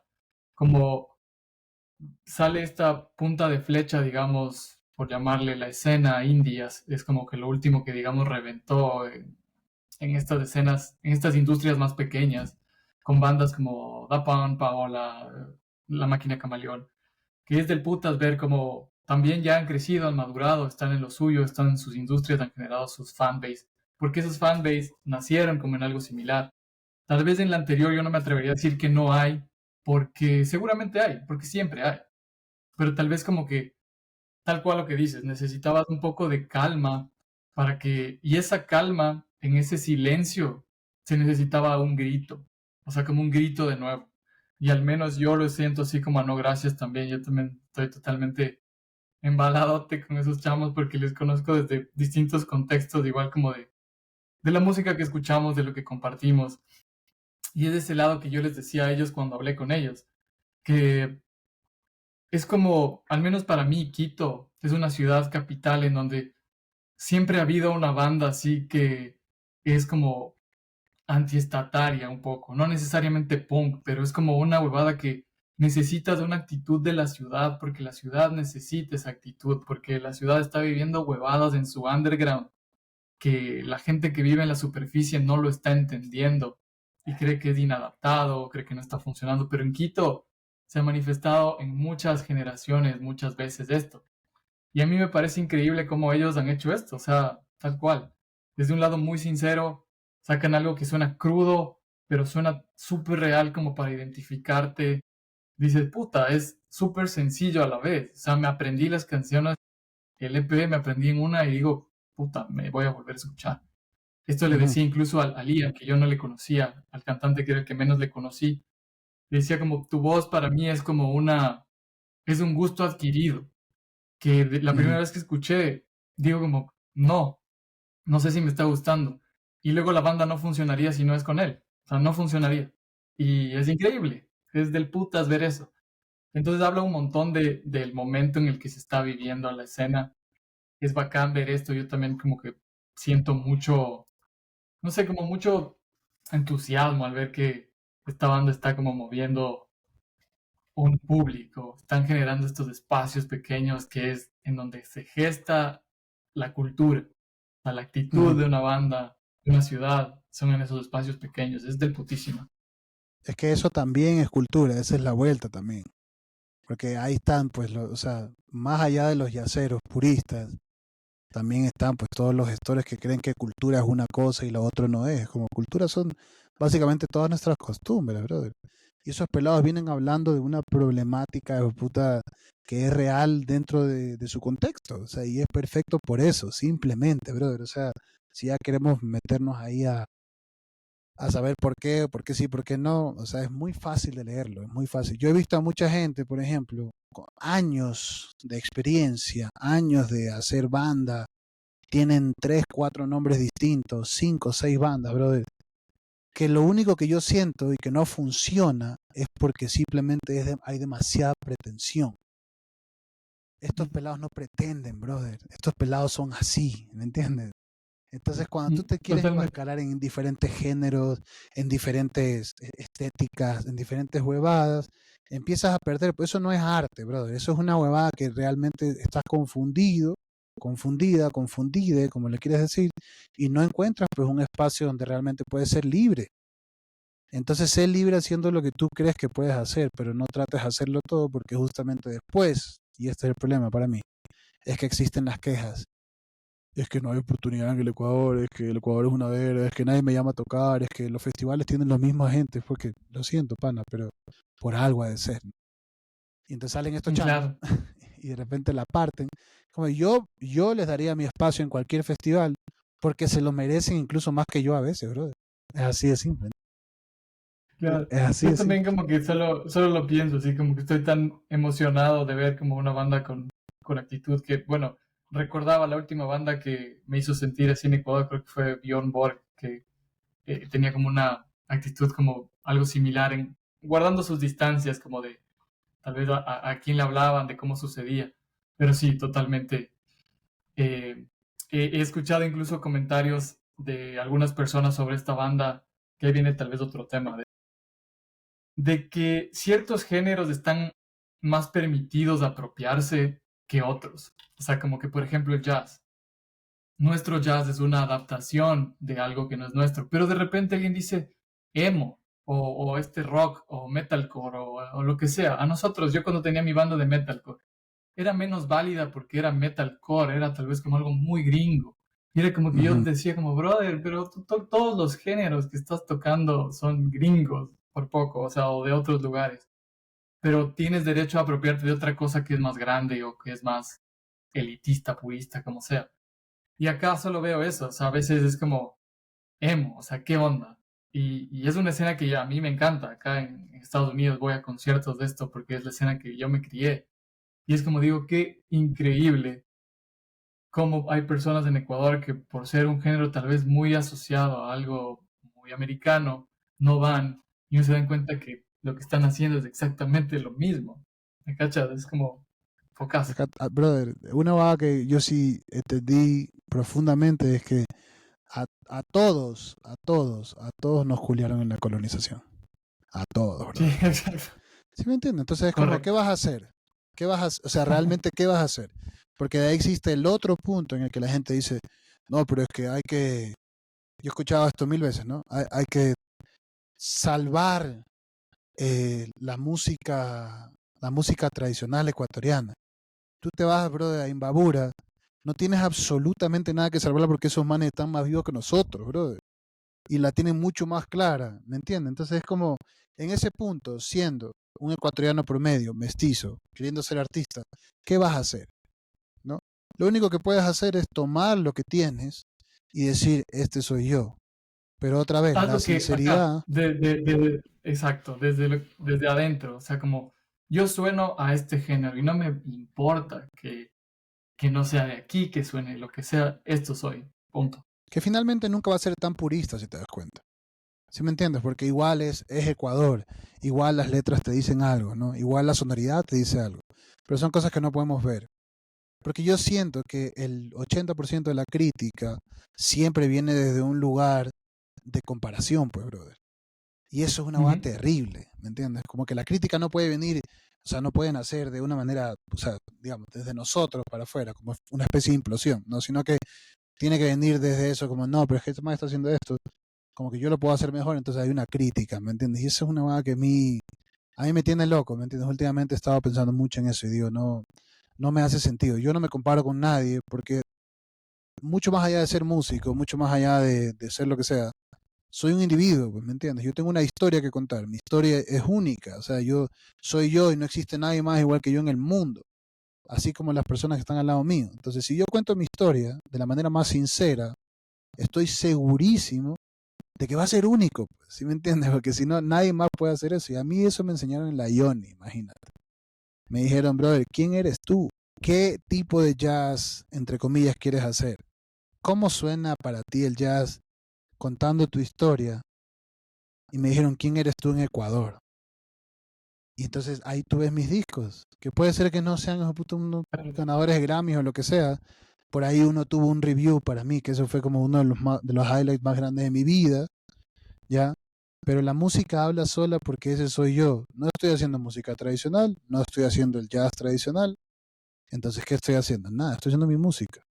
Como sale esta punta de flecha, digamos, por llamarle la escena indias, es como que lo último que, digamos, reventó en estas escenas, en estas industrias más pequeñas, con bandas como Da Pan, Paola, La Máquina Camaleón, que es del putas ver cómo también ya han crecido, han madurado, están en lo suyo, están en sus industrias, han generado sus fanbase, porque esos fanbase nacieron como en algo similar. Tal vez en la anterior yo no me atrevería a decir que no hay, porque seguramente hay, porque siempre hay, pero tal vez como que, tal cual lo que dices, necesitabas un poco de calma para que, y esa calma, en ese silencio, se necesitaba un grito, o sea, como un grito de nuevo. Y al menos yo lo siento así como a no gracias también, yo también estoy totalmente embaladote con esos chamos porque les conozco desde distintos contextos, igual como de la música que escuchamos, de lo que compartimos. Y es de ese lado que yo les decía a ellos cuando hablé con ellos, que es como, al menos para mí, Quito es una ciudad capital en donde siempre ha habido una banda así que es como antiestataria un poco, no necesariamente punk, pero es como una huevada que necesita de una actitud de la ciudad, porque la ciudad necesita esa actitud, porque la ciudad está viviendo huevadas en su underground, que la gente que vive en la superficie no lo está entendiendo y cree que es inadaptado, cree que no está funcionando, pero en Quito se ha manifestado en muchas generaciones, muchas veces esto. Y a mí me parece increíble cómo ellos han hecho esto, o sea, tal cual. Desde un lado muy sincero, sacan algo que suena crudo, pero suena súper real como para identificarte. Dices, puta, es súper sencillo a la vez. O sea, me aprendí las canciones, el EP me aprendí en una y digo, puta, me voy a volver a escuchar. Esto le Ujú, decía incluso al Ian, que yo no le conocía, al cantante que era el que menos le conocí. Le decía como, tu voz para mí es como es un gusto adquirido, que la primera ujú, vez que escuché, digo como, no sé si me está gustando. Y luego la banda no funcionaría si no es con él. O sea, no funcionaría. Y es increíble, es del putas ver eso. Entonces habla un montón del momento en el que se está viviendo la escena. Es bacán ver esto. Yo también como que siento mucho, no sé, como mucho entusiasmo al ver que esta banda está como moviendo un público. Están generando estos espacios pequeños que es en donde se gesta la cultura. O sea, la actitud ujú. de una banda, de una ciudad, son en esos espacios pequeños. Es del putísimo. Es que eso también es cultura, esa es la vuelta también. Porque ahí están, pues, o sea, más allá de los yaceros puristas, también están, pues, todos los gestores que creen que cultura es una cosa y lo otro no es. Como cultura son básicamente todas nuestras costumbres, brother. Y esos pelados vienen hablando de una problemática de puta que es real dentro de su contexto. O sea, y es perfecto por eso, simplemente, brother. O sea, si ya queremos meternos ahí a saber por qué sí, por qué no. O sea, es muy fácil de leerlo, es muy fácil. Yo he visto a mucha gente, por ejemplo, con años de experiencia, años de hacer banda, tienen 3, 4 nombres distintos, 5, 6 bandas, brother. Que lo único que yo siento y que no funciona es porque simplemente hay demasiada pretensión. Estos pelados no pretenden, brother. Estos pelados son así, ¿me entiendes? Entonces, cuando tú te quieres Totalmente. enmascarar en diferentes géneros, en diferentes estéticas, en diferentes huevadas, empiezas a perder. Pues eso no es arte, brother. Eso es una huevada que realmente estás confundido, confundida, confundide, como le quieres decir, y no encuentras pues un espacio donde realmente puedes ser libre. Entonces, sé libre haciendo lo que tú crees que puedes hacer, pero no trates de hacerlo todo porque justamente después, y este es el problema para mí, es que existen las quejas es que no hay oportunidad en el Ecuador, es que el Ecuador es una verga, es que nadie me llama a tocar, es que los festivales tienen los mismos agentes, porque lo siento, pana, pero por algo ha de ser. Y entonces salen estos chamos Claro. y de repente la parten. Como yo les daría mi espacio en cualquier festival porque se lo merecen incluso más que yo a veces, brother. Es así de simple. Claro. Es así Yo de también simple. como que solo lo pienso, así como que estoy tan emocionado de ver como una banda con actitud que, bueno, recordaba la última banda que me hizo sentir así en Ecuador, creo que fue Bjorn Borg, que tenía como una actitud como algo similar, guardando sus distancias, como de tal vez a quién le hablaban, de cómo sucedía. Pero sí, totalmente. Eh, he escuchado incluso comentarios de algunas personas sobre esta banda, que ahí viene tal vez otro tema, de que ciertos géneros están más permitidos apropiarse que otros. O sea, como que por ejemplo el jazz. Nuestro jazz es una adaptación de algo que no es nuestro, pero de repente alguien dice emo o este rock o metalcore o lo que sea. A nosotros, yo cuando tenía mi banda de metalcore, era menos válida porque era metalcore, era tal vez como algo muy gringo. Y era como que yo Ujú. decía como, brother, pero todos los géneros que estás tocando son gringos por poco, o sea, o de otros lugares. Pero tienes derecho a apropiarte de otra cosa que es más grande o que es más elitista, purista, como sea. Y acá solo veo eso, o sea, a veces es como emo, o sea, ¿qué onda? Y es una escena que a mí me encanta. Acá en Estados Unidos voy a conciertos de esto porque es la escena que yo me crié. Y es como digo, qué increíble cómo hay personas en Ecuador que por ser un género tal vez muy asociado a algo muy americano, no van y no se dan cuenta que lo que están haciendo es exactamente lo mismo. ¿Me cachas? Es como focazo. Brother, una vaga que yo sí entendí profundamente es que a todos, a todos, a todos nos juliaron en la colonización. A todos, Sí, brother. exacto. ¿Sí me entiendes? Entonces es como, ¿qué Correcto. vas a hacer? ¿Qué vas a, o sea, realmente, ¿qué vas a hacer? Porque de ahí existe el otro punto en el que la gente dice, no, pero es que hay que, yo he escuchado esto 1000 veces, ¿no? Hay que salvar la música tradicional ecuatoriana. Tú te vas, brother, a Imbabura, no tienes absolutamente nada que salvarla porque esos manes están más vivos que nosotros, brother. Y la tienen mucho más clara, ¿me entiendes? Entonces es como, en ese punto, siendo un ecuatoriano promedio, mestizo, queriendo ser artista, ¿qué vas a hacer? ¿No? Lo único que puedes hacer es tomar lo que tienes y decir, este soy yo. Pero otra vez, Haz la lo que acá, sinceridad, exacto, desde adentro, o sea, como yo sueno a este género y no me importa que no sea de aquí, que suene lo que sea, esto soy, punto. que finalmente nunca va a ser tan purista si te das cuenta. ¿Sí me entiendes? Porque igual es Ecuador, igual las letras te dicen algo, ¿no? Igual la sonoridad te dice algo. Pero son cosas que no podemos ver. Porque yo siento que el 80% de la crítica siempre viene desde un lugar de comparación, pues, brother. Y eso es una cosa Ujú. terrible, ¿me entiendes? Como que la crítica no puede venir, o sea, no pueden hacer de una manera, o sea, digamos, desde nosotros para afuera, como una especie de implosión, ¿no? Sino que tiene que venir desde eso, como, no, pero es que este man está haciendo esto, como que yo lo puedo hacer mejor, entonces hay una crítica, ¿me entiendes? Y eso es una cosa que a mí me tiene loco, ¿me entiendes? Últimamente he estado pensando mucho en eso y digo, no, no me hace sentido. Yo no me comparo con nadie porque mucho más allá de ser músico, mucho más allá de ser lo que sea, soy un individuo, pues, ¿me entiendes? Yo tengo una historia que contar, mi historia es única, o sea, yo soy yo y no existe nadie más igual que yo en el mundo, así como las personas que están al lado mío. Entonces, si yo cuento mi historia de la manera más sincera, estoy segurísimo de que va a ser único, pues, ¿sí me entiendes? Porque si no, nadie más puede hacer eso. Y a mí eso me enseñaron en la Ioni, imagínate. Me dijeron, brother, ¿quién eres tú? ¿Qué tipo de jazz, entre comillas, quieres hacer? ¿Cómo suena para ti el jazz contando tu historia? Y me dijeron, ¿quién eres tú en Ecuador? Y entonces ahí tú ves mis discos, que puede ser que no sean unos ganadores de Grammy o lo que sea. Por ahí uno tuvo un review para mí, que eso fue como uno de los highlights más grandes de mi vida, ¿ya? Pero la música habla sola porque ese soy yo. No estoy haciendo música tradicional, no estoy haciendo el jazz tradicional. Entonces, ¿qué estoy haciendo? Nada, estoy haciendo mi música.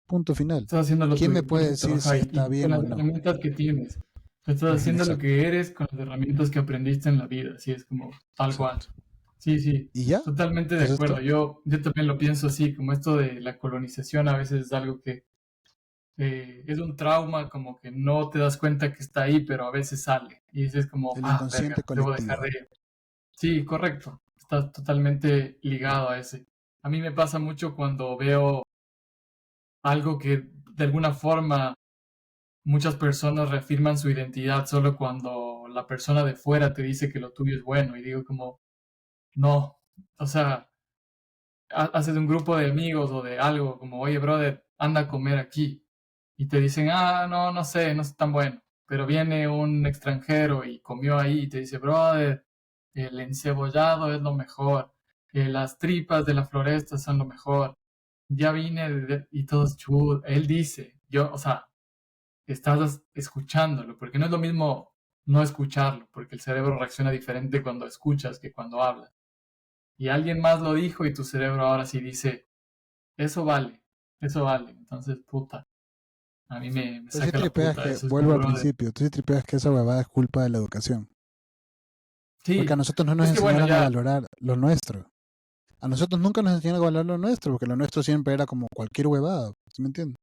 Punto final. Estás haciendo lo ¿Quién me tuyo, puede correcto, decir ajá, si está y con bien las o no? herramientas que tienes. Estás haciendo lo Exacto, que eres con las herramientas que aprendiste en la vida, así es como tal cual. exacto. Sí, sí, Y ya, totalmente de eso es acuerdo. todo. Yo también lo pienso así, como esto de la colonización a veces es algo que es un trauma, como que no te das cuenta que está ahí, pero a veces sale. Y dices como, El ah, inconsciente verga, debo dejar colectivo. de... Sí, correcto. Está totalmente ligado a ese. A mí me pasa mucho cuando veo algo que de alguna forma muchas personas reafirman su identidad solo cuando la persona de fuera te dice que lo tuyo es bueno. Y digo como, no, o sea, haces un grupo de amigos o de algo, como, oye, brother, anda a comer aquí. Y te dicen, ah, no, no sé, no es tan bueno. Pero viene un extranjero y comió ahí y te dice, brother, el encebollado es lo mejor, las tripas de la floresta son lo mejor. Ya vine y todos chud. Él dice, yo, o sea, estás escuchándolo, porque no es lo mismo no escucharlo, porque el cerebro reacciona diferente cuando escuchas que cuando hablas. Y alguien más lo dijo y tu cerebro ahora sí dice, eso vale, eso vale. Entonces, puta, a mí me Pero si saca la tripeas puta. que, Eso es vuelvo como, al brother. principio, tú sí tripeas que esa huevada es culpa de la educación. Porque a Sí, nosotros no nos es que bueno, enseñaron a ya, valorar lo nuestro. A nosotros nunca nos enseñaron a valorar lo nuestro, porque lo nuestro siempre era como cualquier huevada, ¿sí me entiendes?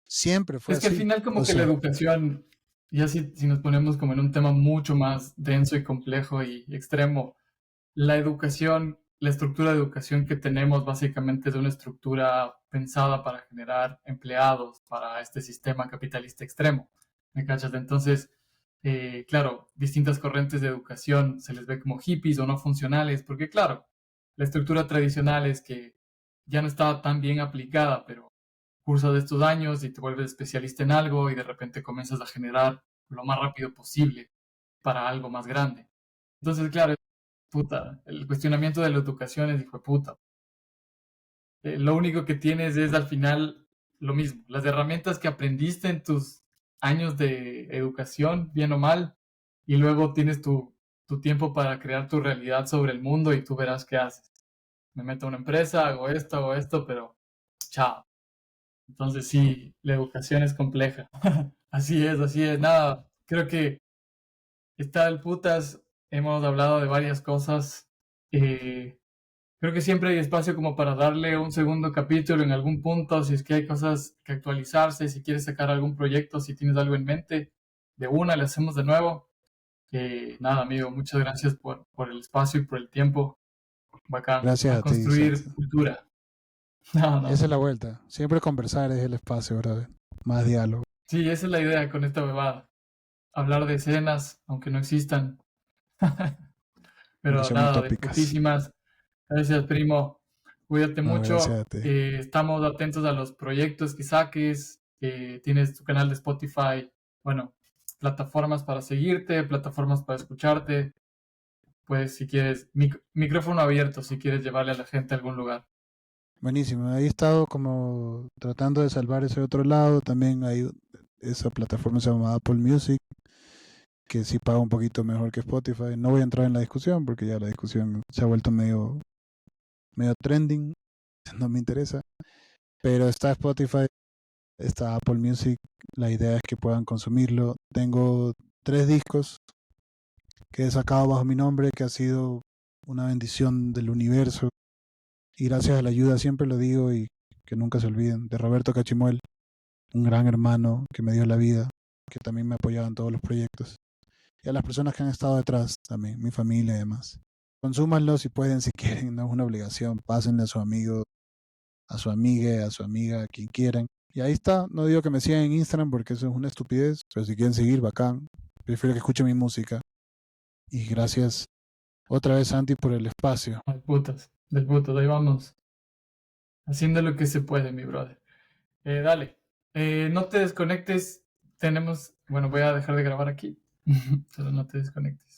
Siempre fue es que al así. final como O que la sea, educación, ya si nos ponemos como en un tema mucho más denso y complejo y extremo, la educación, la estructura de educación que tenemos básicamente es una estructura pensada para generar empleados para este sistema capitalista extremo. ¿Me cachas? Entonces, claro, distintas corrientes de educación se les ve como hippies o no funcionales, porque claro, la estructura tradicional es que ya no estaba tan bien aplicada, pero cursas de estos años y te vuelves especialista en algo y de repente comienzas a generar lo más rápido posible para algo más grande. Entonces, claro, puta, el cuestionamiento de la educación es hijo de puta. Lo único que tienes es al final lo mismo, las herramientas que aprendiste en tus años de educación, bien o mal, y luego tienes tu tiempo para crear tu realidad sobre el mundo y tú verás qué haces. Me meto a una empresa, hago esto, pero chao. Entonces sí, la educación es compleja. Así es, así es. Nada, creo que está el putas. hemos hablado de varias cosas. Eh, Creo que siempre hay espacio como para darle un segundo capítulo en algún punto, si es que hay cosas que actualizarse, si quieres sacar algún proyecto, si tienes algo en mente, de una le hacemos de nuevo. Nada, amigo, muchas gracias por el espacio y por el tiempo. Bacán, Gracias a a ti, construir Santi. cultura. No, Esa es no. la vuelta. Siempre conversar es el espacio, brother. Más diálogo. Sí, esa es la idea con esta bebada. Hablar de escenas, aunque no existan. Pero Conversaciones nada, de utópicas. putísimas. Gracias, primo. Cuídate No, gracias a mucho. ti. Estamos atentos a los proyectos que saques. Tienes tu canal de Spotify. Bueno, plataformas para seguirte, plataformas para escucharte. Pues si quieres, micrófono abierto si quieres llevarle a la gente a algún lugar. Buenísimo. Ahí he estado como tratando de salvar ese otro lado. También hay esa plataforma se llama Apple Music, que sí paga un poquito mejor que Spotify. No voy a entrar en la discusión porque ya la discusión se ha vuelto medio trending. No me interesa. Pero está Spotify, está Apple Music. La idea es que puedan consumirlo. Tengo 3 discos que he sacado bajo mi nombre, que ha sido una bendición del universo. Y gracias a la ayuda, siempre lo digo y que nunca se olviden, de Roberto Cachimuel, un gran hermano que me dio la vida, que también me apoyaba en todos los proyectos. Y a las personas que han estado detrás también, mi familia y demás. Consúmanlo si pueden, si quieren, no es una obligación. Pásenle a su amigo, a su amiga, a su amiga, a quien quieran. Y ahí está, no digo que me sigan en Instagram porque eso es una estupidez, pero si quieren seguir, bacán. Prefiero que escuchen mi música. Y gracias otra vez, Santi, por el espacio. Del putas, ahí vamos. Haciendo lo que se puede, mi brother. Dale. No te desconectes. Tenemos. Bueno, voy a dejar de grabar aquí. Solo no te desconectes.